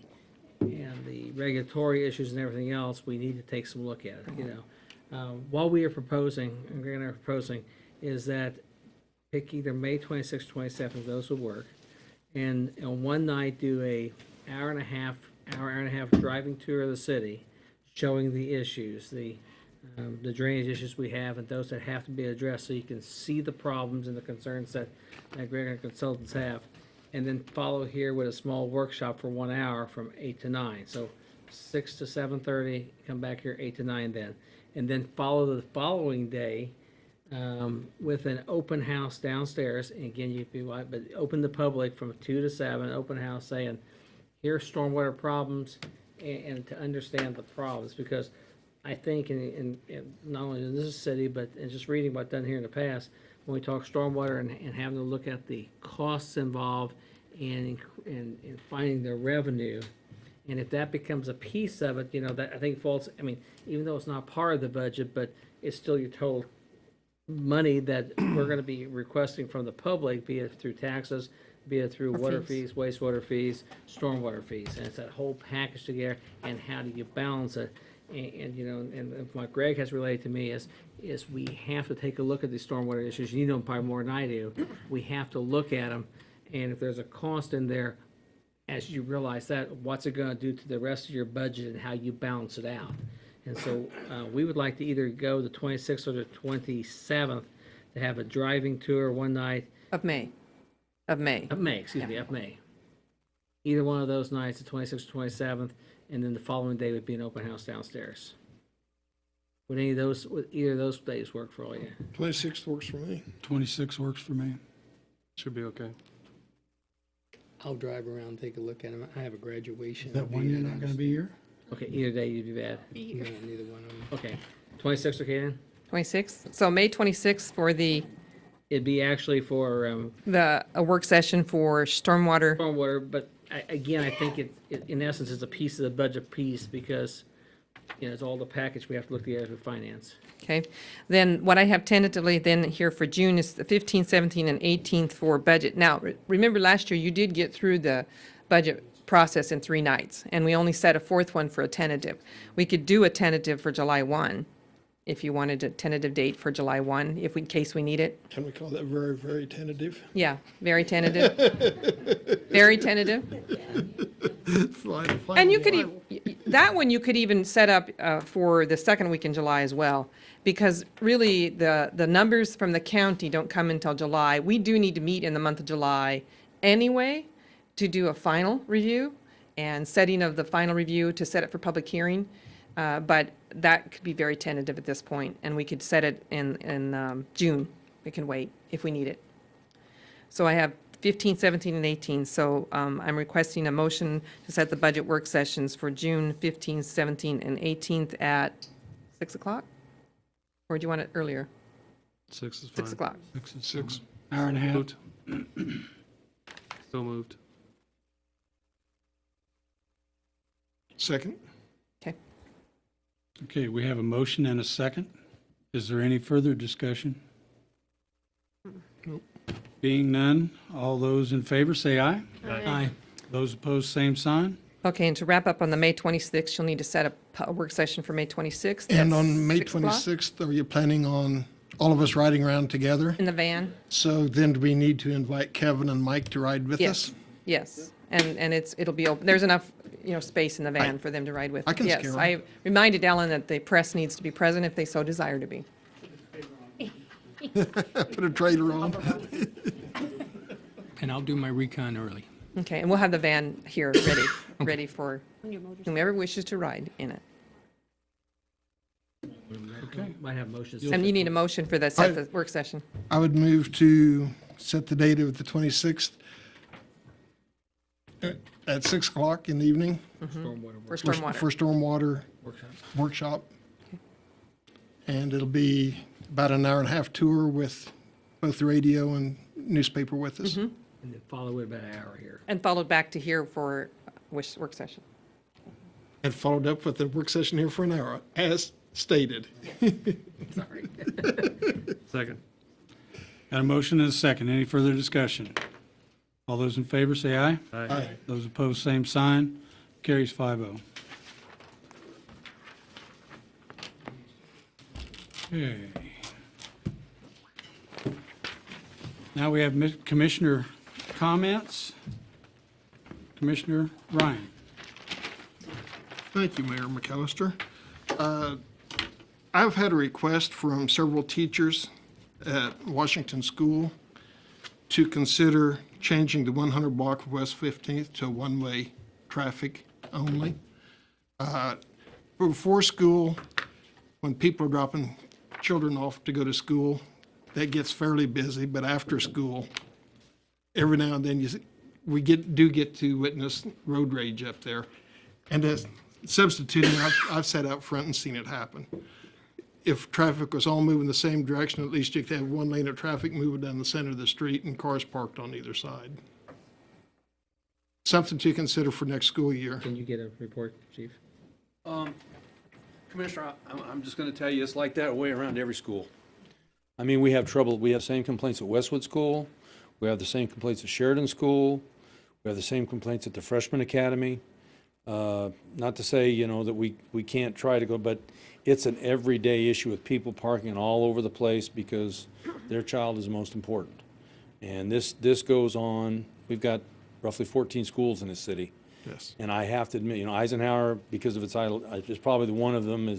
regulatory issues and everything else, we need to take some look at it, you know. What we are proposing, and Greg and I are proposing, is that pick either May 26th, 27th, those would work, and on one night do a hour and a half driving tour of the city, showing the issues, the drainage issues we have and those that have to be addressed, so you can see the problems and the concerns that Greg and our consultants have. And then follow here with a small workshop for 1 hour from 8 to 9. So 6 to 7:30, come back here 8 to 9 then. And then follow the following day with an open house downstairs. And again, you'd be like, but open the public from 2 to 7, open house saying, here's stormwater problems, and to understand the problems. Because I think in not only in this city, but in just reading what's done here in the past, when we talk stormwater and having to look at the costs involved and finding the revenue, and if that becomes a piece of it, you know, that I think falls, I mean, even though it's not part of the budget, but it's still your total money that we're gonna be requesting from the public, be it through taxes, be it through Or water fees. fees, wastewater fees, stormwater fees, and it's that whole package together, and how do you balance it? And you know, and what Greg has relayed to me is we have to take a look at these stormwater issues. You know them probably more than I do. We have to look at them, and if there's a cost in there, as you realize that, what's it gonna do to the rest of your budget and how you balance it out? And so, we would like to either go the 26th or the 27th to have a driving tour one night, Of May. Of May. of May, of May. Either one of those nights, the 26th or 27th, and then the following day would be an open house downstairs. Would either of those days work for all you? 26th works for me. 26 works for me. Should be okay. I'll drive around, take a look at them. I have a graduation. Is that one you're not going to be here? Okay, either day you'd be bad. No, neither one of them. Okay, 26th, okay then? 26th. So May 26th for It'd be actually for a work session for stormwater. stormwater, but again, I think it, in essence, is a piece of the budget piece, because it's all the package we have to look together with finance. Okay, then what I have tentatively then here for June is the 15th, 17th, and 18th for budget. Now, remember last year, you did get through the budget process in 3 nights, and we only set a 4th one for a tentative. We could do a tentative for July 1, if you wanted a tentative date for July 1, in case we need it. Can we call that very, very tentative? Yeah, very tentative. Very tentative. Fine. And you could, that one you could even set up for the second week in July as well, because really, the numbers from the county don't come until July. We do need to meet in the month of July anyway to do a final review and setting of the final review to set it for public hearing. But that could be very tentative at this point, and we could set it in June. We can wait if we need it. So I have 15, 17, and 18. So I'm requesting a motion to set the budget work sessions for June 15, 17, and 18th at 6 o'clock? Or do you want it earlier? 6 is fine. 6 o'clock. 6 and 6, hour and a half. Moved. So moved. Second? Okay. Okay, we have a motion and a second. Is there any further discussion? Being none, all those in favor say aye. Aye. Those opposed, same sign. Okay, and to wrap up on the May 26th, you'll need to set a work session for May 26th. And at on May 6 o'clock 26th, are you planning on all of us riding around together? In the van? So then do we need to invite Kevin and Mike to ride with Yes, us? yes. And it'll be open. There's enough, space in the van for them to ride with. I can Yes, scare 'em. I reminded Ellen that the press needs to be present if they so desire to be. Put a trailer on? And I'll do my recon early. Okay, and we'll have the van here ready for whomever wishes to ride in it. Okay. Might have motions. And you need a motion for the set the work session. I would move to set the date of the 26th at 6 o'clock in the evening For stormwater. for stormwater workshop. And it'll be about an hour and a half tour with both the radio and newspaper with us. And then follow it about an hour here. And followed back to here for work session. And followed up with the work session here for an hour, as stated. Sorry. Second. Got a motion and a second. Any further discussion? All those in favor say aye. Aye. Those opposed, same sign. Carries 5-0. Okay. Now we have commissioner comments. Commissioner Ryan. Thank you, Mayor McAllister. I've had a request from several teachers at Washington School to consider changing the 100 block of West 15th to one-way traffic only. Before school, when people are dropping children off to go to school, that gets fairly busy, but after school, every now and then we do get to witness road rage up there. And as substituting, I've sat out front and seen it happen. If traffic was all moving the same direction, at least you could have one lane of traffic moving down the center of the street and cars parked on either side. Something to consider for next school year. Can you get a report, Chief? Commissioner, I'm just going to tell you, it's like that way around every school. I mean, we have trouble, we have the same complaints at Westwood School, we have the same complaints at Sheridan School, we have the same complaints at the Freshman Academy. Not to say, that we can't try to go, but it's an everyday issue with people parking all over the place because their child is most important. And this goes on, we've got roughly 14 schools in this city. Yes. And I have to admit, Eisenhower, because of its, it's probably the one of them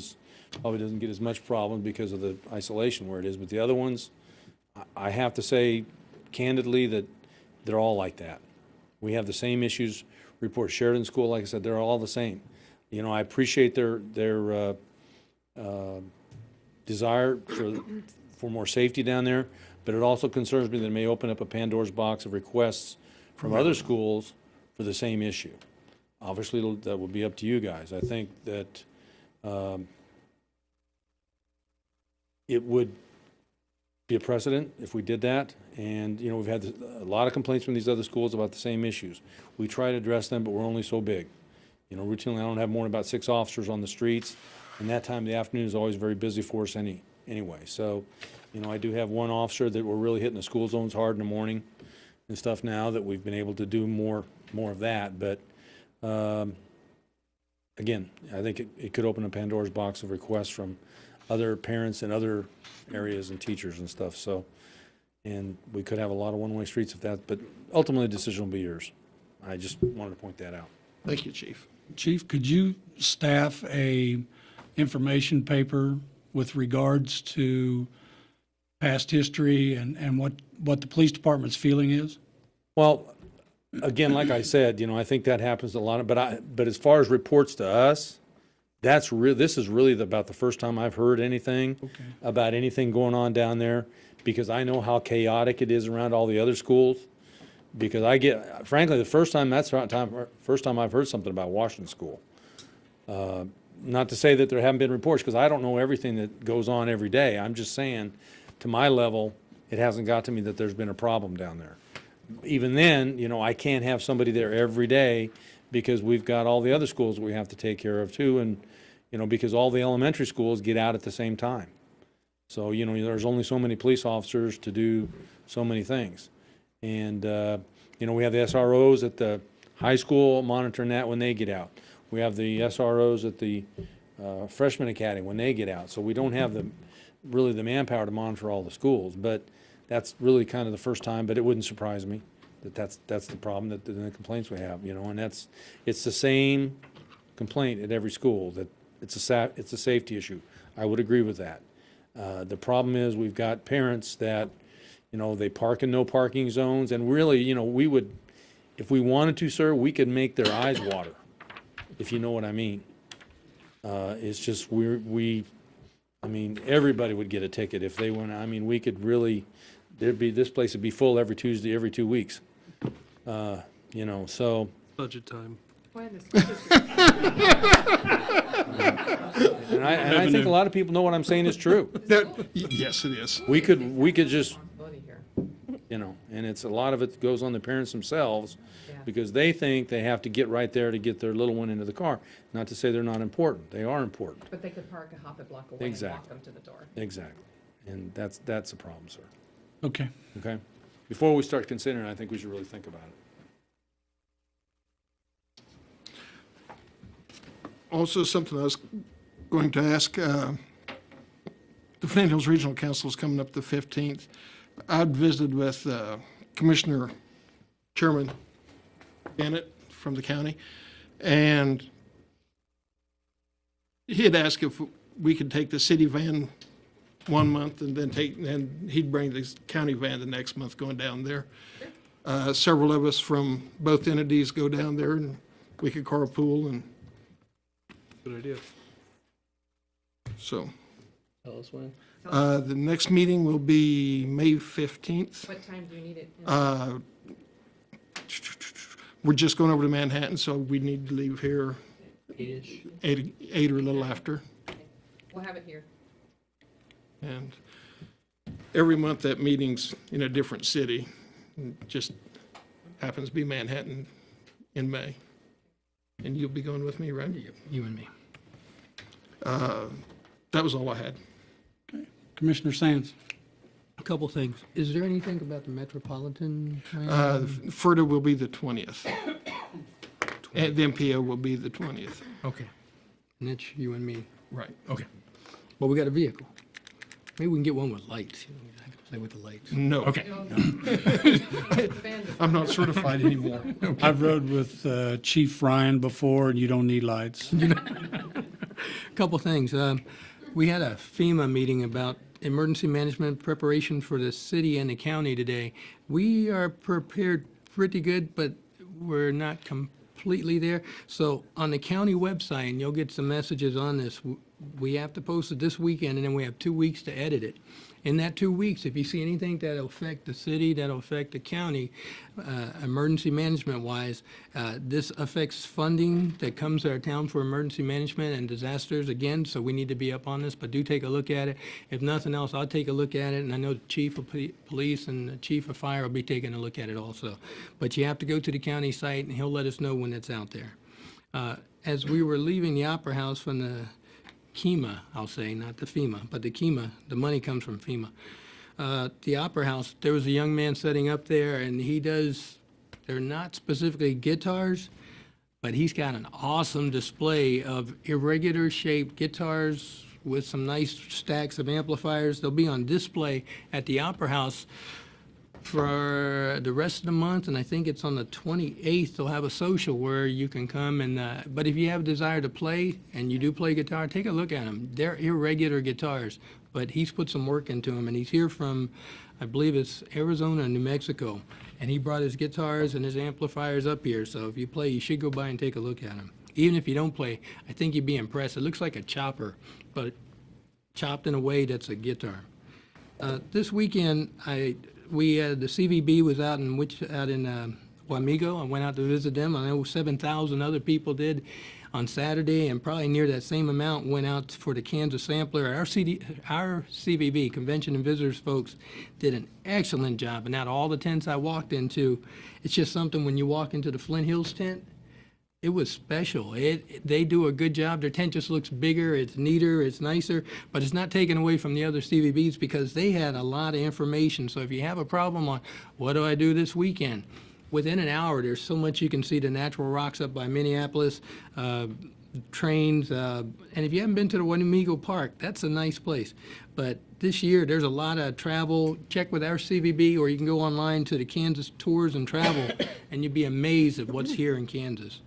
probably doesn't get as much problem because of the isolation where it is. But the other ones, I have to say candidly that they're all like that. We have the same issues. Report Sheridan School, like I said, they're all the same. I appreciate their desire for more safety down there, but it also concerns me that it may open up a Pandora's box of requests from other schools for the same issue. Obviously, that will be up to you guys. I think that it would be a precedent if we did that. And, we've had a lot of complaints from these other schools about the same issues. We try to address them, but we're only so big. Routinely, I don't have more than about 6 officers on the streets. And that time of the afternoon is always very busy for us anyway. So, you know, I do have one officer that we're really hitting the school zones hard in the morning and stuff now that we've been able to do more of that. But, again, I think it could open a Pandora's box of requests from other parents in other areas and teachers and stuff. So, and we could have a lot of one-way streets if that, but ultimately the decision will be yours. I just wanted to point that out. Thank you, Chief. Chief, could you staff a information paper with regards to past history and what the police department's feeling is? Well, again, like I said, you know, I think that happens a lot, but as far as reports to us, this is really about the first time I've heard anything about anything going on down there, because I know how chaotic it is around all the other schools. Because frankly, the first time I've heard something about Washington School. Not to say that there haven't been reports, because I don't know everything that goes on every day. I'm just saying, to my level, it hasn't got to me that there's been a problem down there. Even then, you know, I can't have somebody there every day because we've got all the other schools we have to take care of too, and, you know, because all the elementary schools get out at the same time. So, you know, there's only so many police officers to do so many things. And, you know, we have the SROs at the high school monitoring that when they get out. We have the SROs at the freshman academy when they get out. So we don't have really the manpower to monitor all the schools. But that's really kind of the first time, but it wouldn't surprise me that's the problem, that the complaints we have, you know, and it's the same complaint at every school, that it's a safety issue. I would agree with that. The problem is we've got parents that, you know, they park in no parking zones, and really, you know, we would, if we wanted to, sir, we could make their eyes water, if you know what I mean. It's just I mean, everybody would get a ticket if they went. I mean, we could really, this place would be full every Tuesday, every 2 weeks. You know, so. Budget time. Why in the school district? And I think a lot of people know what I'm saying is true. Yes, it is. We could just, Responsibility here. you know, and it's a lot of it goes on the parents themselves, Yeah. because they think they have to get right there to get their little one into the car. Not to say they're not important. They are important. But they could park a half a block away and walk Exactly. them to the door. Exactly. And that's a problem, sir. Okay. Okay? Before we start considering, I think we should really think about it. Also, something I was going to ask, the Flint Hills Regional Council is coming up the 15th. I'd visited with Commissioner Chairman Bennett from the county, and he had asked if we could take the city van one month and then he'd bring the county van the next month going down there. Several of us from both entities go down there, and we could carpool, and Good idea. so. Tell us when. The next meeting will be May 15th. What time do you need it? We're just going over to Manhattan, so we need to leave here 8-ish. 8 or a little after. We'll have it here. And every month that meeting's in a different city. It just happens to be Manhattan in May. And you'll be going with me, right? You and me. That was all I had. Commissioner Sands? A couple things. Is there anything about the metropolitan plan? FERDA will be the 20th. And the MPO will be the 20th. Okay. And that's you and me. Right. Okay. Well, we got a vehicle. Maybe we can get one with lights. You know, I can play with the lights. No. Okay. I'm not certified anymore. I've rode with Chief Ryan before, and you don't need lights. Couple things. We had a FEMA meeting about emergency management preparation for the city and the county today. We are prepared pretty good, but we're not completely there. So on the county website, and you'll get some messages on this, we have to post it this weekend, and then we have 2 weeks to edit it. In that 2 weeks, if you see anything that'll affect the city, that'll affect the county, emergency management-wise, this affects funding that comes to our town for emergency management and disasters again, so we need to be up on this, but do take a look at it. If nothing else, I'll take a look at it, and I know the chief of police and the chief of fire will be taking a look at it also. But you have to go to the county site, and he'll let us know when it's out there. As we were leaving the Opera House from the KEMA, I'll say, not the FEMA, but the KEMA, the money comes from FEMA. The Opera House, there was a young man setting up there, and they're not specifically guitars, but he's got an awesome display of irregular shaped guitars with some nice stacks of amplifiers. They'll be on display at the Opera House for the rest of the month, and I think it's on the 28th. They'll have a social where you can come but if you have a desire to play and you do play guitar, take a look at them. They're irregular guitars, but he's put some work into them, and he's here from, I believe it's Arizona and New Mexico, and he brought his guitars and his amplifiers up here. So if you play, you should go by and take a look at them. Even if you don't play, I think you'd be impressed. It looks like a chopper, but chopped in a way that's a guitar. This weekend, the CVB was out in Wamego. I went out to visit them. I know 7,000 other people did on Saturday, and probably near that same amount went out for the Kansas Sampler. Our CVB, Convention and Visitors folks, did an excellent job. And out of all the tents I walked into, it's just something when you walk into the Flint Hills tent, it was special. They do a good job. Their tent just looks bigger, it's neater, it's nicer, but it's not taken away from the other CVBs because they had a lot of information. So if you have a problem on what do I do this weekend, within an hour, there's so much you can see. The natural rocks up by Minneapolis, trains, and if you haven't been to the Wamego Park, that's a nice place. But this year, there's a lot of travel. Check with our CVB, or you can go online to the Kansas Tours and Travel, and you'd be amazed at what's here in Kansas.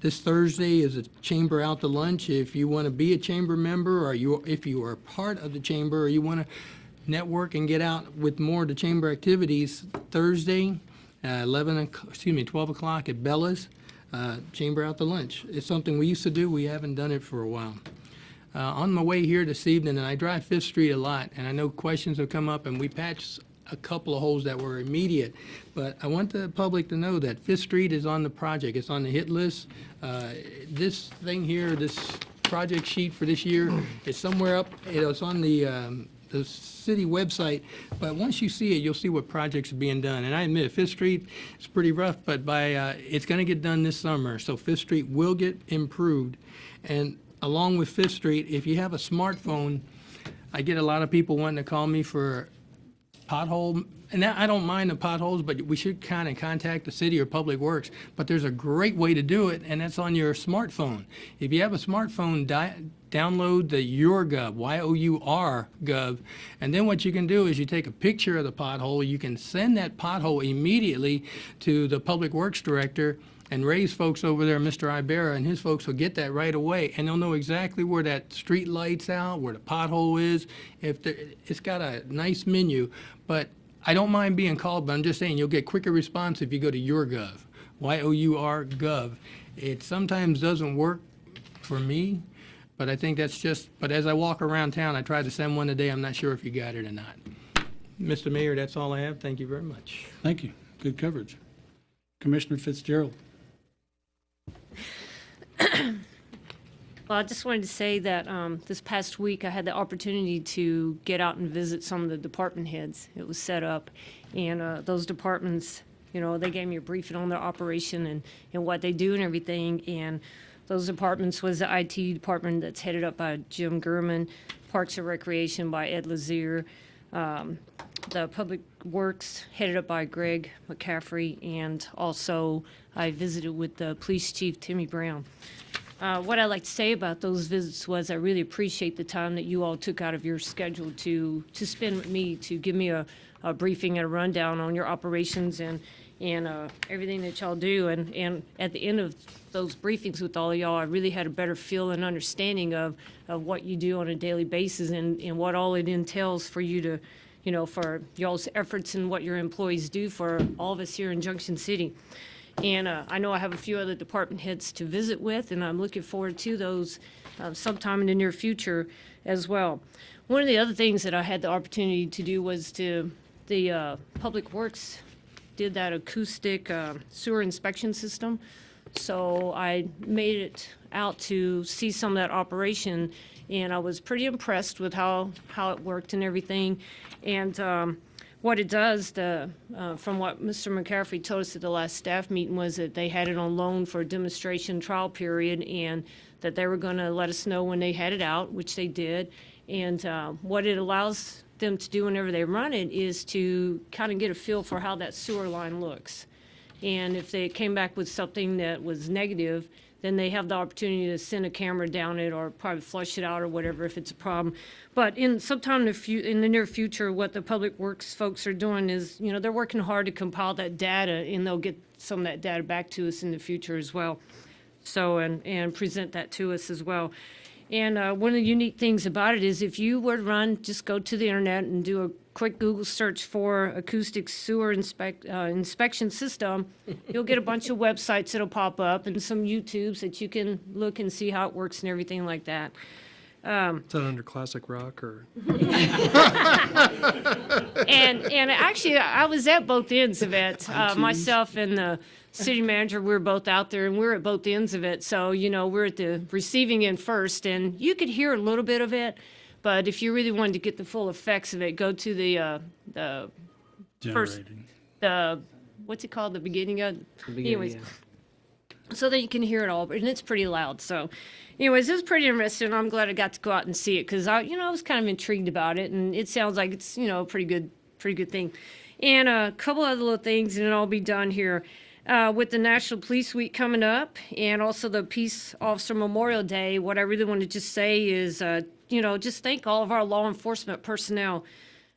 This Thursday is a Chamber Out to Lunch. If you want to be a Chamber member, or if you are part of the Chamber, or you want to network and get out with more of the Chamber activities, Thursday, 12 o'clock at Bella's, Chamber Out to Lunch. It's something we used to do. We haven't done it for a while. On my way here this evening, and I drive 5th Street a lot, and I know questions have come up, and we patched a couple of holes that were immediate, but I want the public to know that 5th Street is on the project. It's on the hit list. This thing here, this project sheet for this year, is somewhere up. It's on the city website, but once you see it, you'll see what projects are being done. And I admit, 5th Street is pretty rough, but it's going to get done this summer, so 5th Street will get improved. And along with 5th Street, if you have a smartphone, I get a lot of people wanting to call me for pothole, and I don't mind the potholes, but we should kind of contact the city or Public Works. But there's a great way to do it, and that's on your smartphone. If you have a smartphone, download the YourGov, Y-O-U-R Gov, and then what you can do is you take a picture of the pothole. You can send that pothole immediately to the Public Works Director, and Ray's folks over there, Mr. Ibarra, and his folks will get that right away, and they'll know exactly where that street light's out, where the pothole is. It's got a nice menu, but I don't mind being called, but I'm just saying you'll get quicker response if you go to YourGov, Y-O-U-R Gov. It sometimes doesn't work for me, but I think that's but as I walk around town, I try to send one a day. I'm not sure if you got it or not. Mr. Mayor, that's all I have. Thank you very much. Thank you. Good coverage. Commissioner Fitzgerald. Well, I just wanted to say that this past week I had the opportunity to get out and visit some of the department heads. It was set up, and those departments, they gave me a briefing on their operation and what they do and everything. And those departments was the IT department that's headed up by Jim Gurman, Parks and Recreation by Ed Lazier, the Public Works headed up by Greg McCaffrey, and also I visited with the Police Chief Timmy Brown. What I like to say about those visits was I really appreciate the time that you all took out of your schedule to spend with me, to give me a briefing and a rundown on your operations and everything that y'all do. And at the end of those briefings with all of y'all, I really had a better feel and understanding of what you do on a daily basis and what all it entails for you to, for y'all's efforts and what your employees do for all of us here in Junction City. And I know I have a few other department heads to visit with, and I'm looking forward to those sometime in the near future as well. One of the other things that I had the opportunity to do was the Public Works did that acoustic sewer inspection system. So I made it out to see some of that operation, and I was pretty impressed with how it worked and everything. And what it does, from what Mr. McCaffrey told us at the last staff meeting, was that they had it on loan for a demonstration trial period, and that they were going to let us know when they had it out, which they did. And what it allows them to do whenever they run it is to kind of get a feel for how that sewer line looks. And if they came back with something that was negative, then they have the opportunity to send a camera down it or probably flush it out or whatever if it's a problem. But sometime in the near future, what the Public Works folks are doing is, they're working hard to compile that data, and they'll get some of that data back to us in the future as well. So, and present that to us as well. And one of the unique things about it is if you were to just go to the internet and do a quick Google search for acoustic sewer inspection system, you'll get a bunch of websites that'll pop up and some YouTubes that you can look and see how it works and everything like that. Is that under classic rock or? And actually, I was at both ends of it. Myself and the city manager, we were both out there, and we were at both ends of it. So, we're at the receiving end first, and you could hear a little bit of it. But if you really wanted to get the full effects of it, go to the first, what's it called, the beginning of? Anyways, so that you can hear it all, and it's pretty loud. So, anyways, it was pretty interesting. I'm glad I got to go out and see it because I was kind of intrigued about it, and it sounds like it's a pretty good thing. And a couple other little things, and then I'll be done here. With the National Police Week coming up, and also the Peace Officer Memorial Day, what I really want to just say is, just thank all of our law enforcement personnel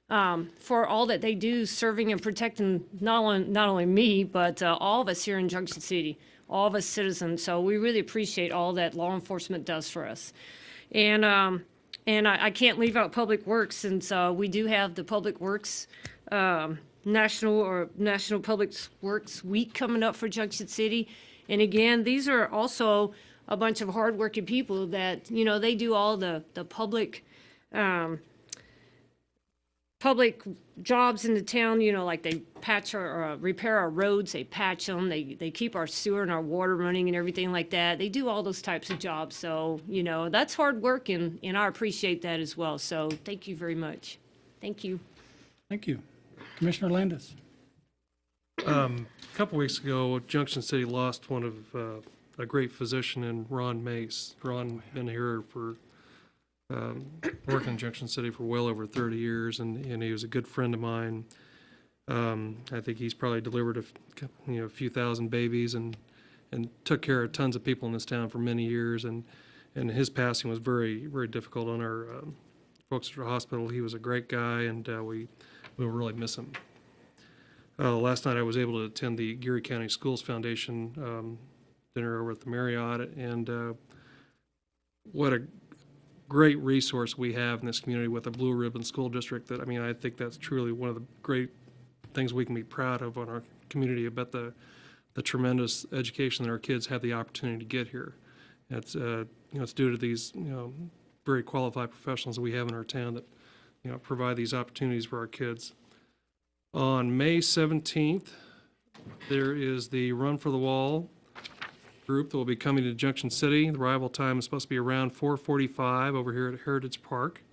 for all that they do, serving and protecting not only me, but all of us here in Junction City, all of us citizens. So we really appreciate all that law enforcement does for us. And I can't leave out Public Works, since we do have the Public Works National Public Works Week coming up for Junction City. And again, these are also a bunch of hardworking people that, they do all the public jobs in the town, like they patch or repair our roads, they patch them, they keep our sewer and our water running and everything like that. They do all those types of jobs. So, that's hard work, and I appreciate that as well. So thank you very much. Thank you. Thank you. Commissioner Landis. A couple weeks ago, Junction City lost one of a great physician in Ron Mace. Ron been here for working in Junction City for well over 30 years, and he was a good friend of mine. I think he's probably delivered a few thousand babies and took care of tons of people in this town for many years. And his passing was very, very difficult on our folks at the hospital. He was a great guy, and we will really miss him. Last night I was able to attend the Geary County Schools Foundation dinner over at the Marriott, and what a great resource we have in this community with the Blue Ribbon School District. I think that's truly one of the great things we can be proud of on our community about the tremendous education that our kids have the opportunity to get here. It's it's due to these very qualified professionals that we have in our town that provide these opportunities for our kids. On May 17th, there is the Run for the Wall group that will be coming to Junction City. The arrival time is supposed to be around 4:45 over here at Heritage Park.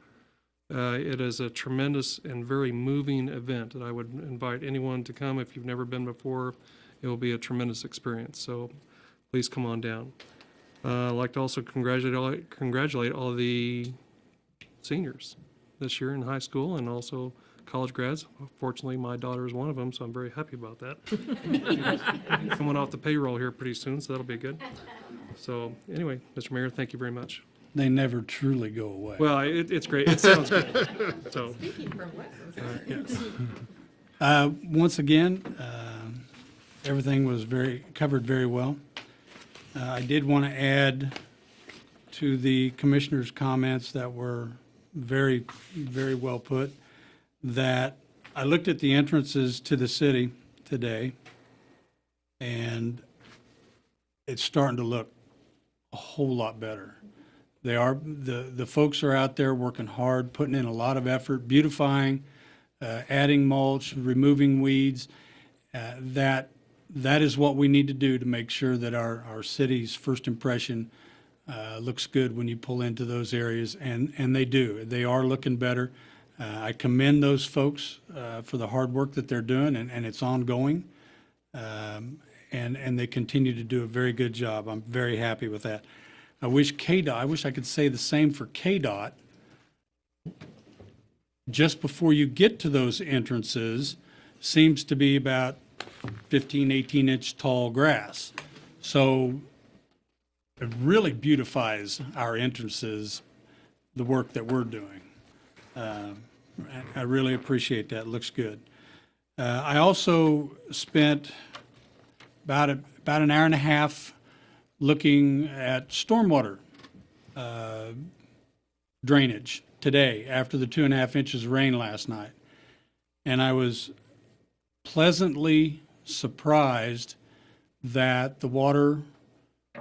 It is a tremendous and very moving event, and I would invite anyone to come. If you've never been before, it will be a tremendous experience. So please come on down. I'd like to also congratulate all the seniors this year in high school and also college grads. Fortunately, my daughter is one of them, so I'm very happy about that. She's coming off the payroll here pretty soon, so that'll be good. So anyway, Mr. Mayor, thank you very much. They never truly go away. Well, it's great. It sounds good. So, Speaking from lessons. Once again, everything was covered very well. I did want to add to the commissioner's comments that were very, very well put, that I looked at the entrances to the city today, and it's starting to look a whole lot better. The folks are out there working hard, putting in a lot of effort, beautifying, adding mulch, removing weeds. That is what we need to do to make sure that our city's first impression looks good when you pull into those areas, and they do. They are looking better. I commend those folks for the hard work that they're doing, and it's ongoing. And they continue to do a very good job. I'm very happy with that. I wish I could say the same for KDOT. Just before you get to those entrances seems to be about 15, 18-inch tall grass. So it really beautifies our entrances, the work that we're doing. I really appreciate that. It looks good. I also spent about an hour and a half looking at stormwater drainage today after the 2.5 inches of rain last night. And I was pleasantly surprised that the water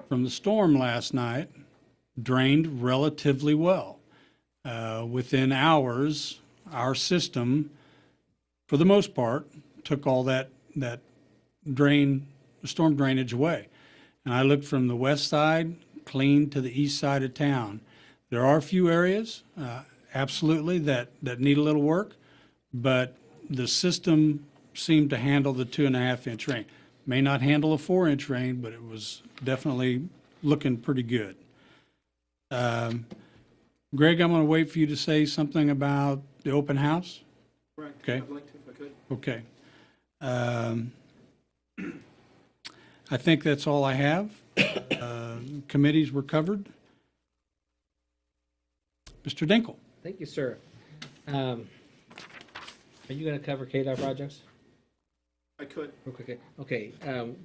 from the storm last night drained relatively well. Within hours, our system, for the most part, took all that storm drainage away. And I looked from the west side clean to the east side of town. There are a few areas, absolutely, that need a little work, but the system seemed to handle the 2.5-inch rain. May not handle a 4-inch rain, but it was definitely looking pretty good. Greg, I'm going to wait for you to say something about the open house. Right. Okay. I'd like to if I could. Okay. I think that's all I have. Committees were covered. Mr. Dinkle. Thank you, sir. Are you going to cover KDOT projects? I could. Okay,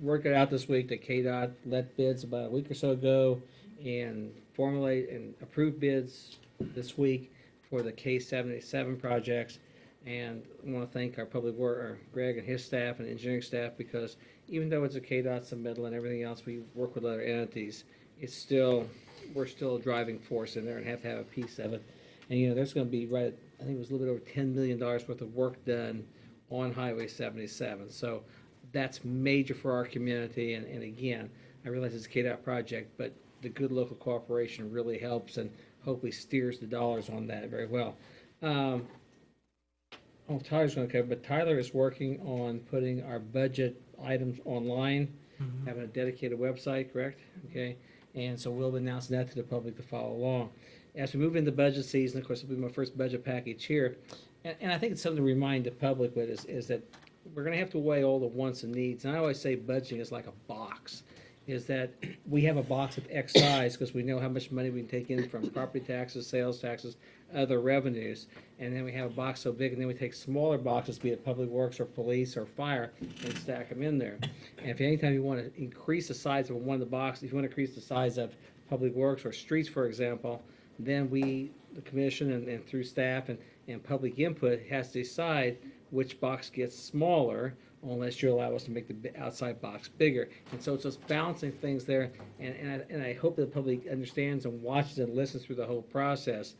worked it out this week that KDOT let bids about a week or so ago and formulate and approve bids this week for the K-77 projects. And I want to thank our public work, or Greg and his staff and engineering staff, because even though it's a KDOT submittal and everything else, we work with other entities, we're still a driving force in there and have to have a piece of it. And, there's going to be I think it was a little bit over $10 million worth of work done on Highway 77. So that's major for our community. And again, I realize it's a KDOT project, but the good local cooperation really helps and hopefully steers the dollars on that very well. Tyler's going to cover, but Tyler is working on putting our budget items online, having a dedicated website, correct? Okay. And so we'll announce that to the public to follow along. As we move into budget season, of course, it'll be my first budget package here. And I think it's something to remind the public with is that we're going to have to weigh all the wants and needs. And I always say budgeting is like a box, is that we have a box of X size because we know how much money we can take in from property taxes, sales taxes, other revenues. And then we have a box so big, and then we take smaller boxes, be it public works or police or fire, and stack them in there. And if anytime you want to increase the size of one of the boxes, if you want to increase the size of public works or streets, for example, then we, the commission and through staff and public input, has to decide which box gets smaller unless you allow us to make the outside box bigger. And so it's just balancing things there. And I hope that the public understands and watches and listens through the whole process.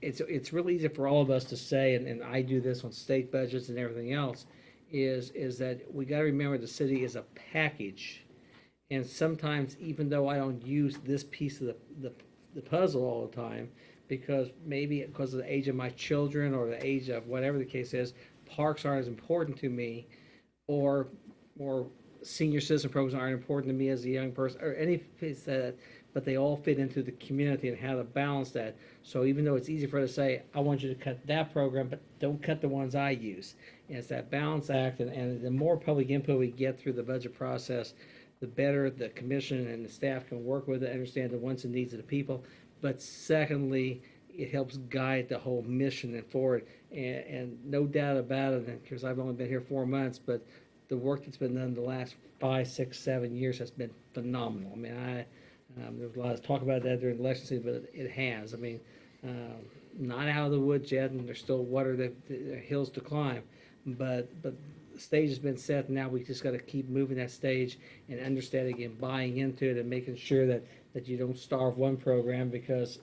It's really easy for all of us to say, and I do this on state budgets and everything else, is that we got to remember the city is a package. And sometimes, even though I don't use this piece of the puzzle all the time, because maybe because of the age of my children or the age of whatever the case is, parks aren't as important to me, or senior citizen programs aren't important to me as a young person, or any piece that, but they all fit into the community and how to balance that. So even though it's easy for us to say, I want you to cut that program, but don't cut the ones I use. And it's that balance act, and the more public input we get through the budget process, the better the commission and the staff can work with it, understand the wants and needs of the people. But secondly, it helps guide the whole mission and forward. And no doubt about it, because I've only been here 4 months, but the work that's been done the last 5, 6, 7 years has been phenomenal. I mean, there was a lot of talk about that during the election season, but it has. I mean, not out of the woods yet, and there's still hills to climb. But the stage has been set, and now we just got to keep moving that stage and understanding and buying into it and making sure that you don't starve one program because,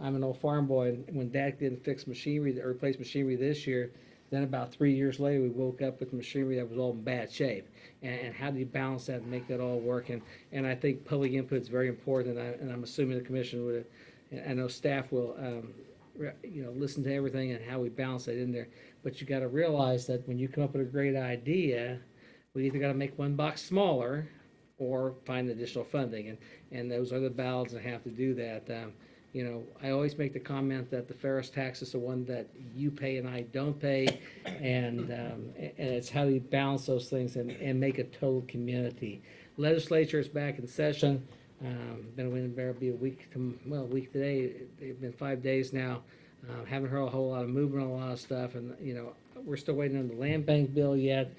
I'm an old farm boy, and when Dad didn't fix machinery or replace machinery this year, then about 3 years later, we woke up with machinery that was all in bad shape. And how do you balance that and make that all work? And I think public input is very important, and I'm assuming the commission would, I know staff will listen to everything and how we balance it in there. But you got to realize that when you come up with a great idea, we either got to make one box smaller or find additional funding, and those are the battles that have to do that. I always make the comment that the Ferris tax is the one that you pay and I don't pay, and it's how you balance those things and make a total community. Legislature is back in session. Better be a week today. It's been 5 days now. Haven't heard a whole lot of movement on a lot of stuff, and we're still waiting on the land bank bill yet.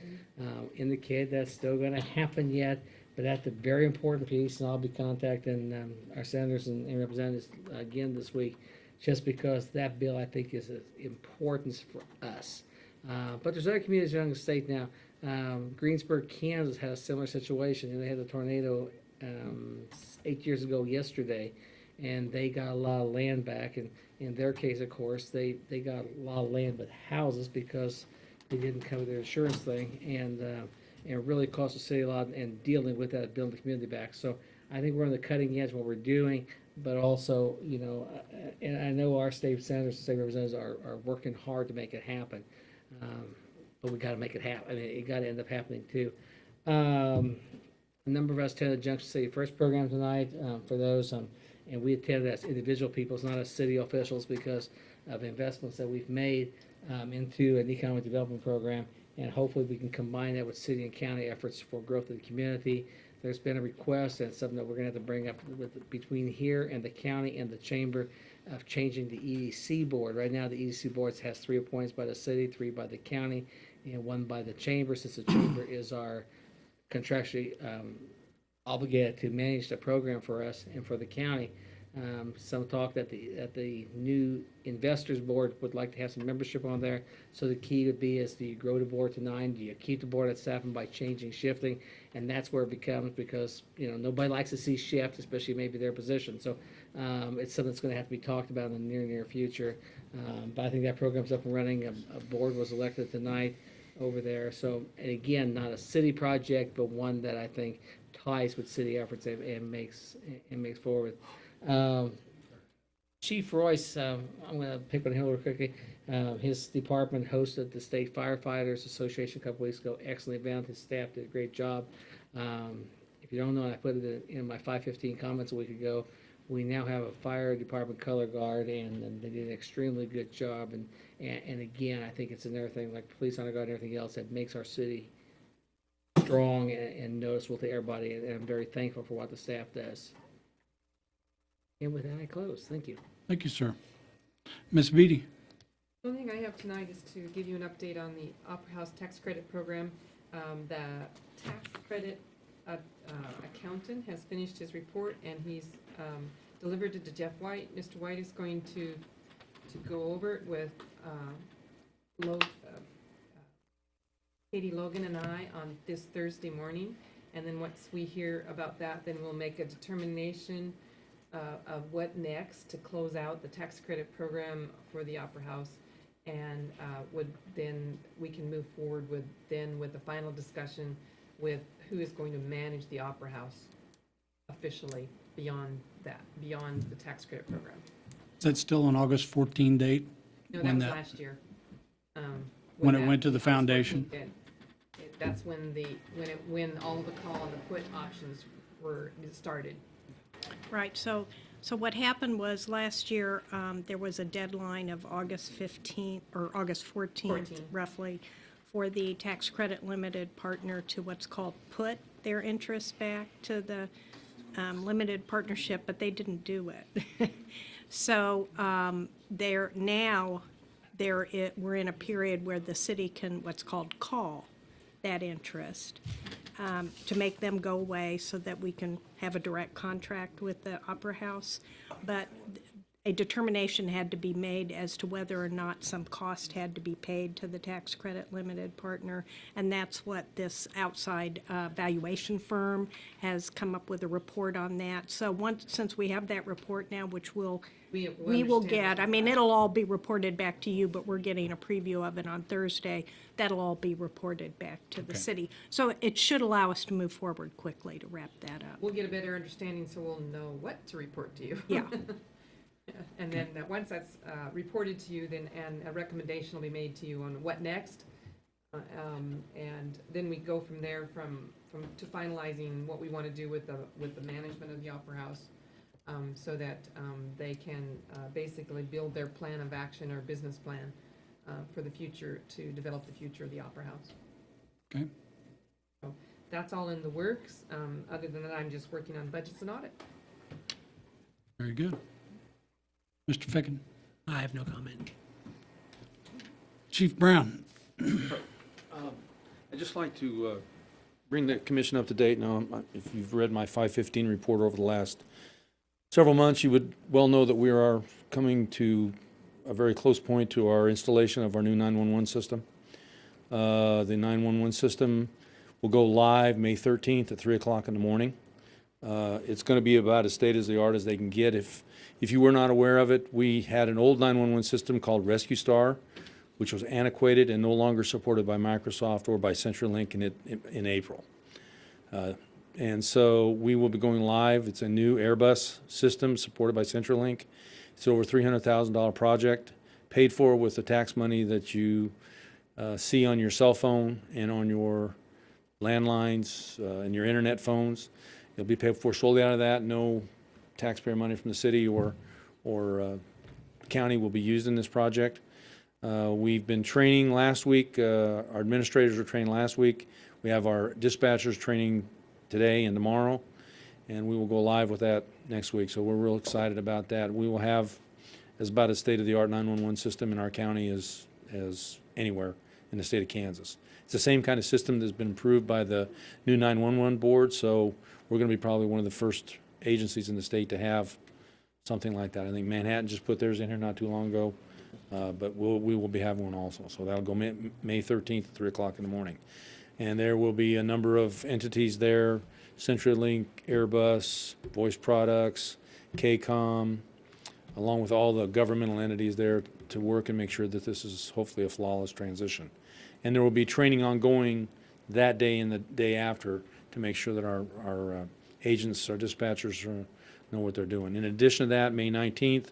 Indicated that's still going to happen yet, but that's a very important piece, and I'll be contacting our senators and representatives again this week, just because that bill I think is of importance for us. But there's other communities around the state now. Greensburg, Kansas had a similar situation. They had a tornado 8 years ago yesterday, and they got a lot of land back. And in their case, of course, they got a lot of land but houses because they didn't cover their insurance thing, and it really cost the city a lot in dealing with that, building the community back. So I think we're on the cutting edge of what we're doing, but also, and I know our state senators and state representatives are working hard to make it happen. But we got to make it happen. I mean, it got to end up happening too. A number of us attended the Junction City First program tonight for those, and we attended as individual people, not as city officials, because of investments that we've made into an economic development program, and hopefully we can combine that with city and county efforts for growth of the community. There's been a request, and something that we're going to have to bring up between here and the county and the chamber, of changing the EDC board. Right now, the EDC board has 3 appointments by the city, 3 by the county, and 1 by the chamber, since the chamber is our contractually obligated to manage the program for us and for the county. Some talk that the new investors board would like to have some membership on there. So the key would be, is do you grow the board to 9? Do you keep the board at 7 by shifting? And that's where it becomes, because nobody likes to see shift, especially maybe their position. So it's something that's going to have to be talked about in the near future. But I think that program's up and running. A board was elected tonight over there. So, and again, not a city project, but one that I think ties with city efforts and makes forward. Chief Royce, I'm going to pick on him real quickly. His department hosted the State Firefighters Association a couple weeks ago. Excellent event. His staff did a great job. If you don't know, I put it in my 515 comments a week ago. We now have a fire department color guard, and they did an extremely good job. And again, I think it's another thing, like police honor guard and everything else, that makes our city strong and noticeable to everybody. And I'm very thankful for what the staff does. And with that, I close. Thank you. Thank you, sir. Ms. Beatty? The only thing I have tonight is to give you an update on the Opera House tax credit program. The tax credit accountant has finished his report, and he's delivered it to Jeff White. Mr. White is going to go over it with Katie Logan and I on this Thursday morning. And then once we hear about that, then we'll make a determination of what next to close out the tax credit program for the Opera House, and we can move forward with the final discussion with who is going to manage the Opera House officially beyond the tax credit program. Is that still an August 14 date? No, that was last year. When it went to the foundation? That's when all the call and the put options were started. Right, so what happened was last year, there was a deadline of August 15th, or August 14th, roughly, for the tax credit limited partner to what's called put their interest back to the limited partnership, but they didn't do it. So we're in a period where the city can, what's called call that interest, to make them go away so that we can have a direct contract with the Opera House. But a determination had to be made as to whether or not some cost had to be paid to the tax credit limited partner, and that's what this outside valuation firm has come up with a report on that. So since we have that report now, which we will get, I mean, it'll all be reported back to you, but we're getting a preview of it on Thursday. That'll all be reported back to the city. So it should allow us to move forward quickly to wrap that up. We'll get a better understanding, so we'll know what to report to you. Yeah. And then once that's reported to you, then, and a recommendation will be made to you on what next. And then we go from there to finalizing what we want to do with the management of the Opera House, so that they can basically build their plan of action or business plan for the future, to develop the future of the Opera House. Okay. So that's all in the works. Other than that, I'm just working on budgets and audit. Very good. Mr. Ficken. I have no comment. Chief Brown. I'd just like to bring the commission up to date now. If you've read my 515 report over the last several months, you would well know that we are coming to a very close point to our installation of our new 911 system. The 911 system will go live May 13th at 3 o'clock in the morning. It's going to be about as state-of-the-art as they can get. If you were not aware of it, we had an old 911 system called Rescue Star, which was antiquated and no longer supported by Microsoft or by CenturyLink in April. And so we will be going live. It's a new Airbus system supported by CenturyLink. It's over $300,000 project, paid for with the tax money that you see on your cell phone and on your landlines and your internet phones. It'll be paid for solely out of that. No taxpayer money from the city or county will be used in this project. We've been training last week. Our administrators were trained last week. We have our dispatchers training today and tomorrow, and we will go live with that next week. So we're real excited about that. We will have about a state-of-the-art 911 system in our county as anywhere in the state of Kansas. It's the same kind of system that's been approved by the new 911 board, so we're going to be probably one of the first agencies in the state to have something like that. I think Manhattan just put theirs in here not too long ago, but we will be having one also. So that'll go May 13th at 3 o'clock in the morning. And there will be a number of entities there, CenturyLink, Airbus, Voice Products, KCOM, along with all the governmental entities there to work and make sure that this is hopefully a flawless transition. And there will be training ongoing that day and the day after to make sure that our agents, our dispatchers know what they're doing. In addition to that, May 19th,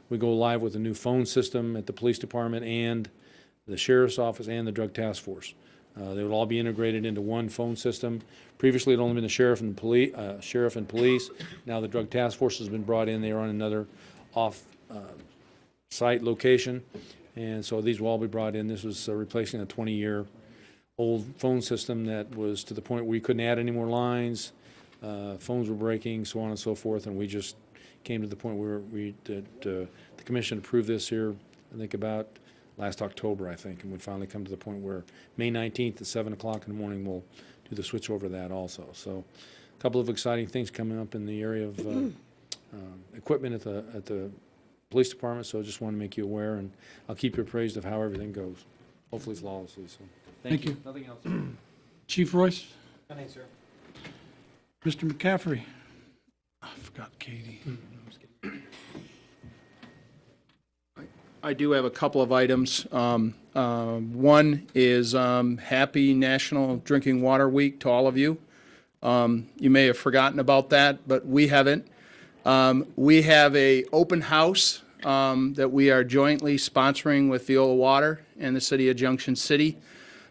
we go live with a new phone system at the police department and the sheriff's office and the drug task force. They will all be integrated into one phone system. Previously, it had only been the sheriff and police. Now the drug task force has been brought in. They are on another off-site location, and so these will all be brought in. This was replacing a 20-year-old phone system that was to the point where we couldn't add any more lines. Phones were breaking, so on and so forth, and we just came to the point where the commission approved this here, I think about last October, I think, and we finally come to the point where May 19th at 7 o'clock in the morning, we'll do the switch over to that also. So a couple of exciting things coming up in the area of equipment at the police department, so I just want to make you aware, and I'll keep you appraised of how everything goes, hopefully flawlessly. So Thank you. Nothing else. Chief Royce. Nothing, sir. Mr. McCaffrey. I forgot Katie. I do have a couple of items. One is Happy National Drinking Water Week to all of you. You may have forgotten about that, but we haven't. We have a open house that we are jointly sponsoring with Viola Water and the city of Junction City.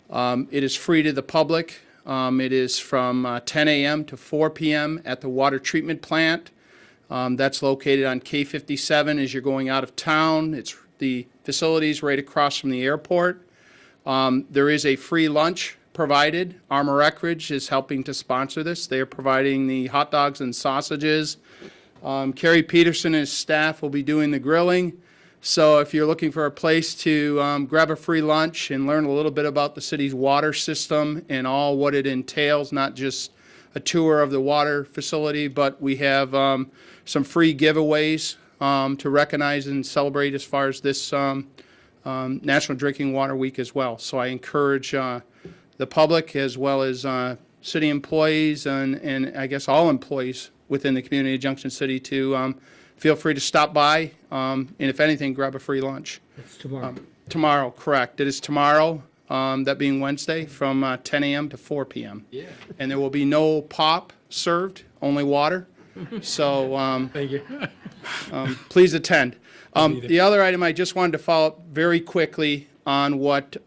It is free to the public. It is from 10 a.m. to 4 p.m. at the water treatment plant. That's located on K57 as you're going out of town. It's the facilities right across from the airport. There is a free lunch provided. Armor Eckridge is helping to sponsor this. They are providing the hot dogs and sausages. Kerry Peterson and his staff will be doing the grilling. So if you're looking for a place to grab a free lunch and learn a little bit about the city's water system and all what it entails, not just a tour of the water facility, but we have some free giveaways to recognize and celebrate as far as this National Drinking Water Week as well. So I encourage the public as well as city employees and I guess all employees within the community of Junction City to feel free to stop by and if anything, grab a free lunch. It's tomorrow. Tomorrow, correct. It is tomorrow, that being Wednesday, from 10 a.m. to 4 p.m. Yeah. And there will be no pop served, only water. So Thank you. please attend. The other item, I just wanted to follow up very quickly on what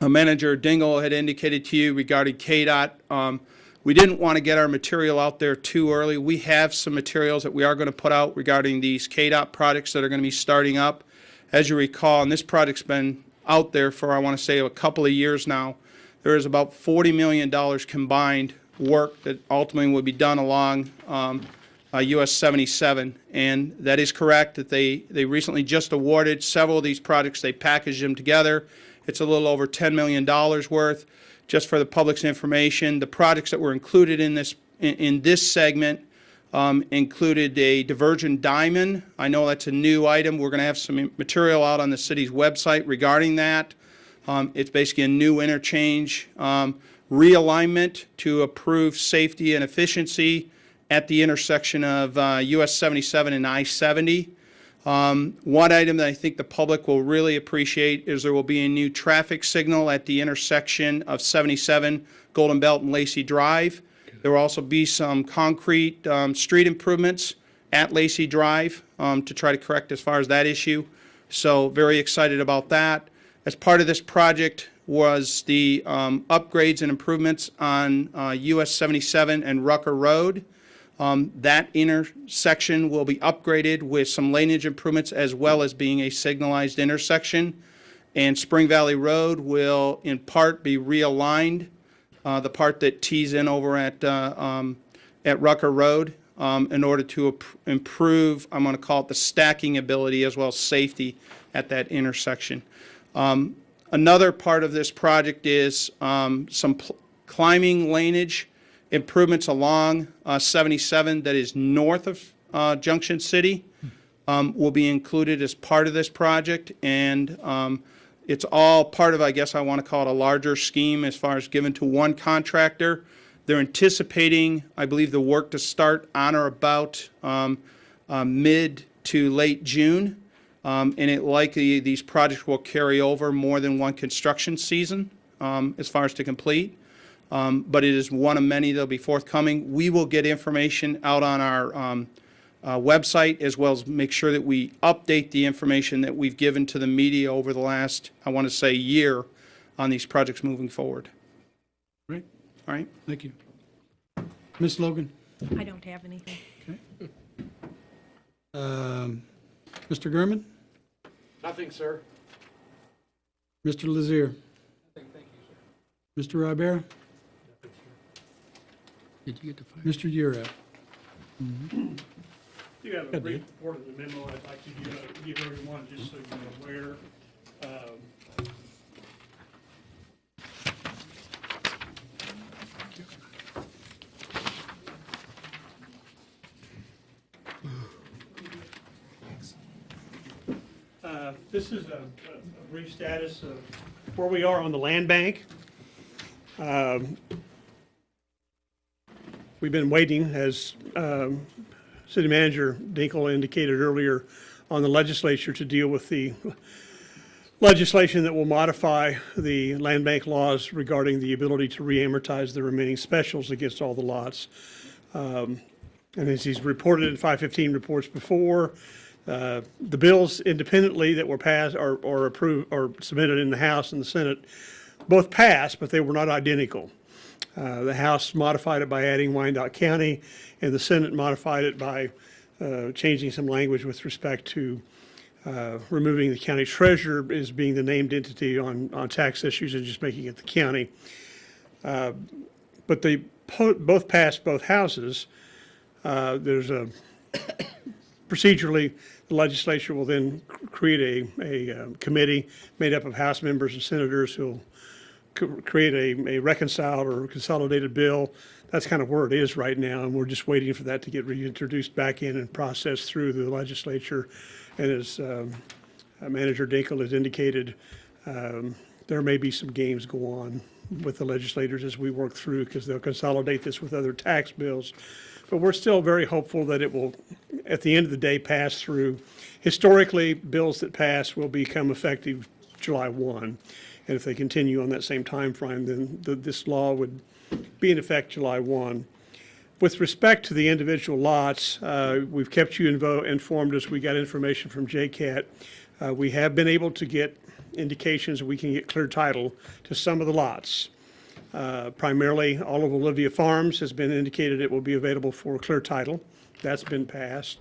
Manager Dingle had indicated to you regarding KDOT. We didn't want to get our material out there too early. We have some materials that we are going to put out regarding these KDOT projects that are going to be starting up. As you recall, and this project's been out there for, I want to say, a couple of years now, there is about $40 million combined work that ultimately will be done along US 77. And that is correct that they recently just awarded several of these projects. They packaged them together. It's a little over $10 million worth. Just for the public's information, the projects that were included in this segment included a diversion diamond. I know that's a new item. We're going to have some material out on the city's website regarding that. It's basically a new interchange realignment to improve safety and efficiency at the intersection of US 77 and I-70. One item that I think the public will really appreciate is there will be a new traffic signal at the intersection of 77, Golden Belt, and Lacey Drive. There will also be some concrete street improvements at Lacey Drive to try to correct as far as that issue. So very excited about that. As part of this project was the upgrades and improvements on US 77 and Rucker Road. That intersection will be upgraded with some laneage improvements as well as being a signalized intersection. And Spring Valley Road will in part be realigned, the part that tees in over at Rucker Road in order to improve, I'm going to call it the stacking ability as well as safety at that intersection. Another part of this project is some climbing laneage improvements along 77 that is north of Junction City will be included as part of this project, and it's all part of, I guess I want to call it a larger scheme as far as given to one contractor. They're anticipating, I believe, the work to start on or about mid to late June, and it likely these projects will carry over more than one construction season as far as to complete. But it is one of many that will be forthcoming. We will get information out on our website as well as make sure that we update the information that we've given to the media over the last, I want to say, year on these projects moving forward. Great. All right? Thank you. Ms. Logan? I don't have anything. Okay. Mr. Gurman? Nothing, sir. Mr. Lazier? Thank you, sir. Mr. Ribera? Did you get the fire? Mr. Urap? You have a brief report of the memo I'd like to give everyone, just so you're aware. This is a brief status of where we are on the land bank. We've been waiting, as City Manager Dinkle indicated earlier, on the legislature to deal with the legislation that will modify the land bank laws regarding the ability to re-amortize the remaining specials against all the lots. And as he's reported in 515 reports before, the bills independently that were passed or approved or submitted in the House and the Senate both passed, but they were not identical. The House modified it by adding Wyandotte County, and the Senate modified it by changing some language with respect to removing the county treasurer as being the named entity on tax issues and just making it the county. But they both passed both houses. There's a procedurally, the legislature will then create a committee made up of House members and senators who will create a reconciled or consolidated bill. That's kind of where it is right now, and we're just waiting for that to get reintroduced back in and processed through the legislature. And as Manager Dinkle has indicated, there may be some games go on with the legislators as we work through, because they'll consolidate this with other tax bills. But we're still very hopeful that it will, at the end of the day, pass through. Historically, bills that pass will become effective July 1. And if they continue on that same time frame, then this law would be in effect July 1. With respect to the individual lots, we've kept you informed as we got information from JCAT. We have been able to get indications that we can get clear title to some of the lots. Primarily, all of Olivia Farms has been indicated it will be available for clear title. That's been passed.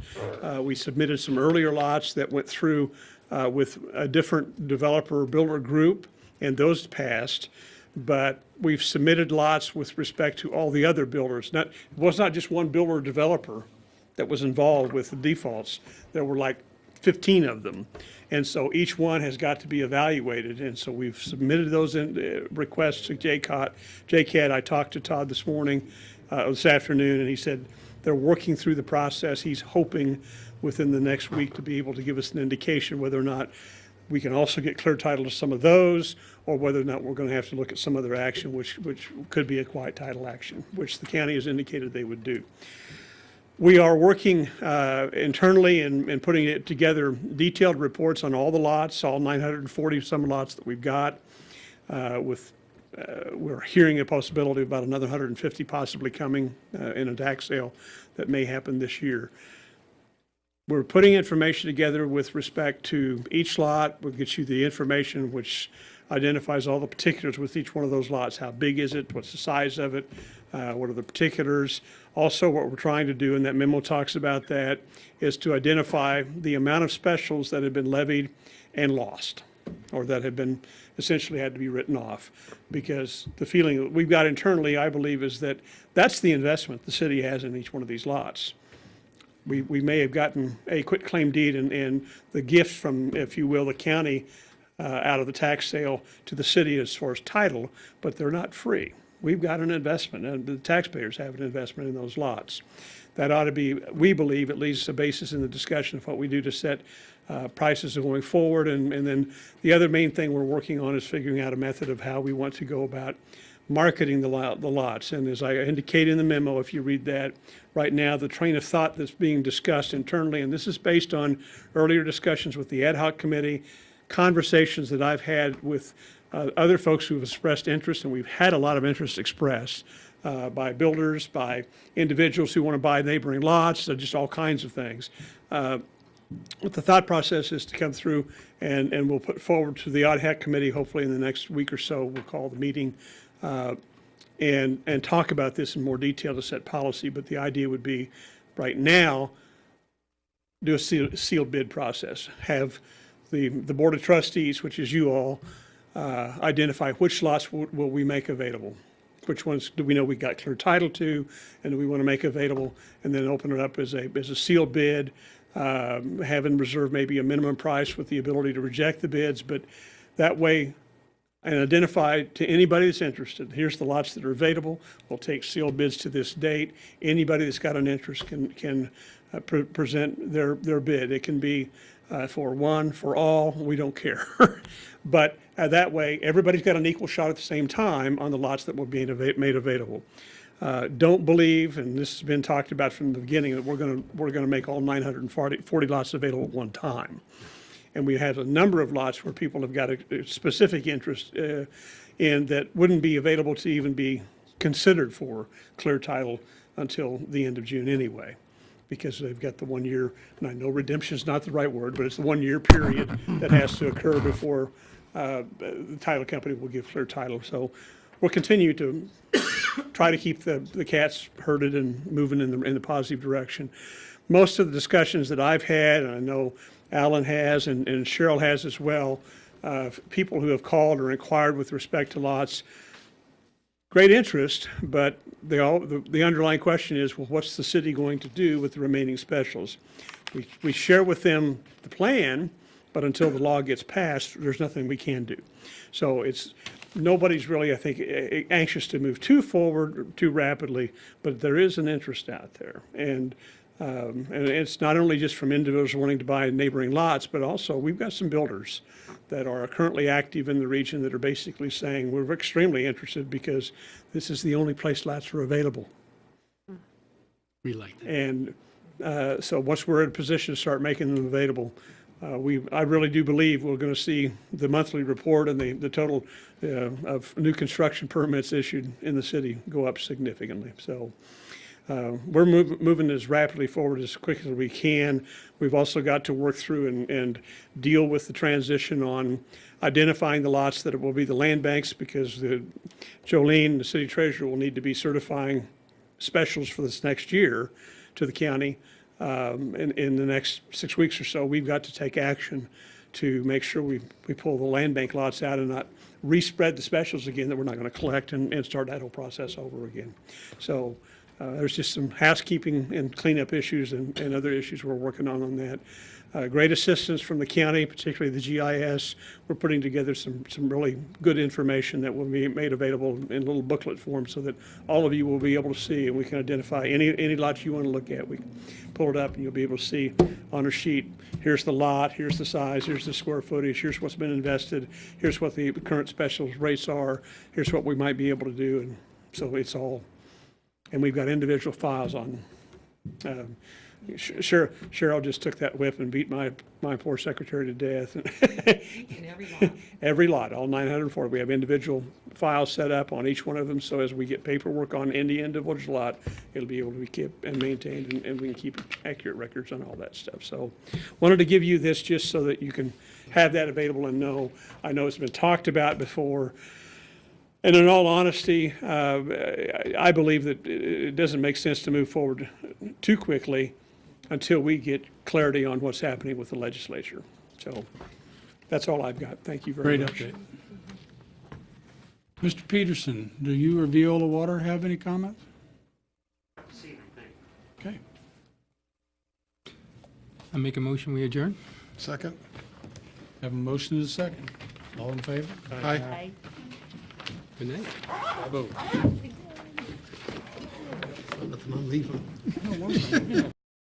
We submitted some earlier lots that went through with a different developer builder group, and those passed. But we've submitted lots with respect to all the other builders. It was not just one builder or developer that was involved with the defaults. There were like 15 of them. And so each one has got to be evaluated. And so we've submitted those requests to JCAT. I talked to Todd this afternoon, and he said they're working through the process. He's hoping within the next week to be able to give us an indication whether or not we can also get clear title to some of those, or whether or not we're going to have to look at some other action, which could be a quiet title action, which the county has indicated they would do. We are working internally and putting it together detailed reports on all the lots, all 940 some lots that we've got. We're hearing a possibility of about another 150 possibly coming in a tax sale that may happen this year. We're putting information together with respect to each lot. We'll get you the information which identifies all the particulars with each one of those lots. How big is it? What's the size of it? What are the particulars? Also, what we're trying to do, and that memo talks about that, is to identify the amount of specials that have been levied and lost, or that have been essentially had to be written off. Because the feeling that we've got internally, I believe, is that that's the investment the city has in each one of these lots. We may have gotten a quitclaim deed and the gift from, if you will, the county out of the tax sale to the city as far as title, but they're not free. We've got an investment, and the taxpayers have an investment in those lots. That ought to be, we believe, at least a basis in the discussion of what we do to set prices going forward. And then the other main thing we're working on is figuring out a method of how we want to go about marketing the lots. And as I indicate in the memo, if you read that, right now the train of thought that's being discussed internally, and this is based on earlier discussions with the ad hoc committee, conversations that I've had with other folks who've expressed interest, and we've had a lot of interest expressed by builders, by individuals who want to buy neighboring lots, just all kinds of things. What the thought process is to come through, and we'll put forward to the ad hoc committee, hopefully in the next week or so, we'll call the meeting, and talk about this in more detail to set policy. But the idea would be, right now, do a sealed bid process. Have the Board of Trustees, which is you all, identify which lots will we make available. Which ones do we know we got clear title to, and do we want to make available, and then open it up as a sealed bid, have in reserve maybe a minimum price with the ability to reject the bids, but that way, and identify to anybody that's interested, here's the lots that are available. We'll take sealed bids to this date. Anybody that's got an interest can present their bid. It can be for one, for all, we don't care. But that way, everybody's got an equal shot at the same time on the lots that will be made available. Don't believe, and this has been talked about from the beginning, that we're going to make all 940 lots available at one time. And we have a number of lots where people have got a specific interest in that wouldn't be available to even be considered for clear title until the end of June anyway, because they've got the 1 year, and I know redemption is not the right word, but it's the 1 year period that has to occur before the title company will give clear title. So we'll continue to try to keep the cats herded and moving in the positive direction. Most of the discussions that I've had, and I know Alan has and Cheryl has as well, people who have called or inquired with respect to lots, great interest, but the underlying question is, well, what's the city going to do with the remaining specials? We share with them the plan, but until the law gets passed, there's nothing we can do. So nobody's really, I think, anxious to move too forward, or too rapidly, but there is an interest out there. And it's not only just from individuals wanting to buy neighboring lots, but also we've got some builders that are currently active in the region that are basically saying, we're extremely interested because this is the only place lots are available. We like that. And so once we're in a position to start making them available, I really do believe we're going to see the monthly report and the total of new construction permits issued in the city go up significantly. So we're moving as rapidly forward as quick as we can. We've also got to work through and deal with the transition on identifying the lots that will be the land banks, because Jolene, the city treasurer, will need to be certifying specials for this next year to the county. In the next 6 weeks or so, we've got to take action to make sure we pull the land bank lots out and not respread the specials again that we're not going to collect and start that whole process over again. So there's just some housekeeping and cleanup issues and other issues we're working on that. Great assistance from the county, particularly the GIS. We're putting together some really good information that will be made available in little booklet form so that all of you will be able to see, and we can identify any lot you want to look at. We pull it up and you'll be able to see on a sheet, here's the lot, here's the size, here's the square footage, here's what's been invested, here's what the current specials rates are, here's what we might be able to do. And so it's all, and we've got individual files on. Cheryl just took that whip and beat my poor secretary to death. Every lot, all 904. We have individual files set up on each one of them, so as we get paperwork on any individual lot, it'll be able to be kept and maintained, and we can keep accurate records on all that stuff. So wanted to give you this just so that you can have that available and know. I know it's been talked about before. And in all honesty, I believe that it doesn't make sense to move forward too quickly until we get clarity on what's happening with the legislature. So that's all I've got. Thank you very much. Great update. Mr. Peterson, do you or Viola Water have any comments? Okay. I make a motion, we adjourn? Second? Have a motion and a second. All in favor? Aye. Good night. Vote. Nothing on leaving.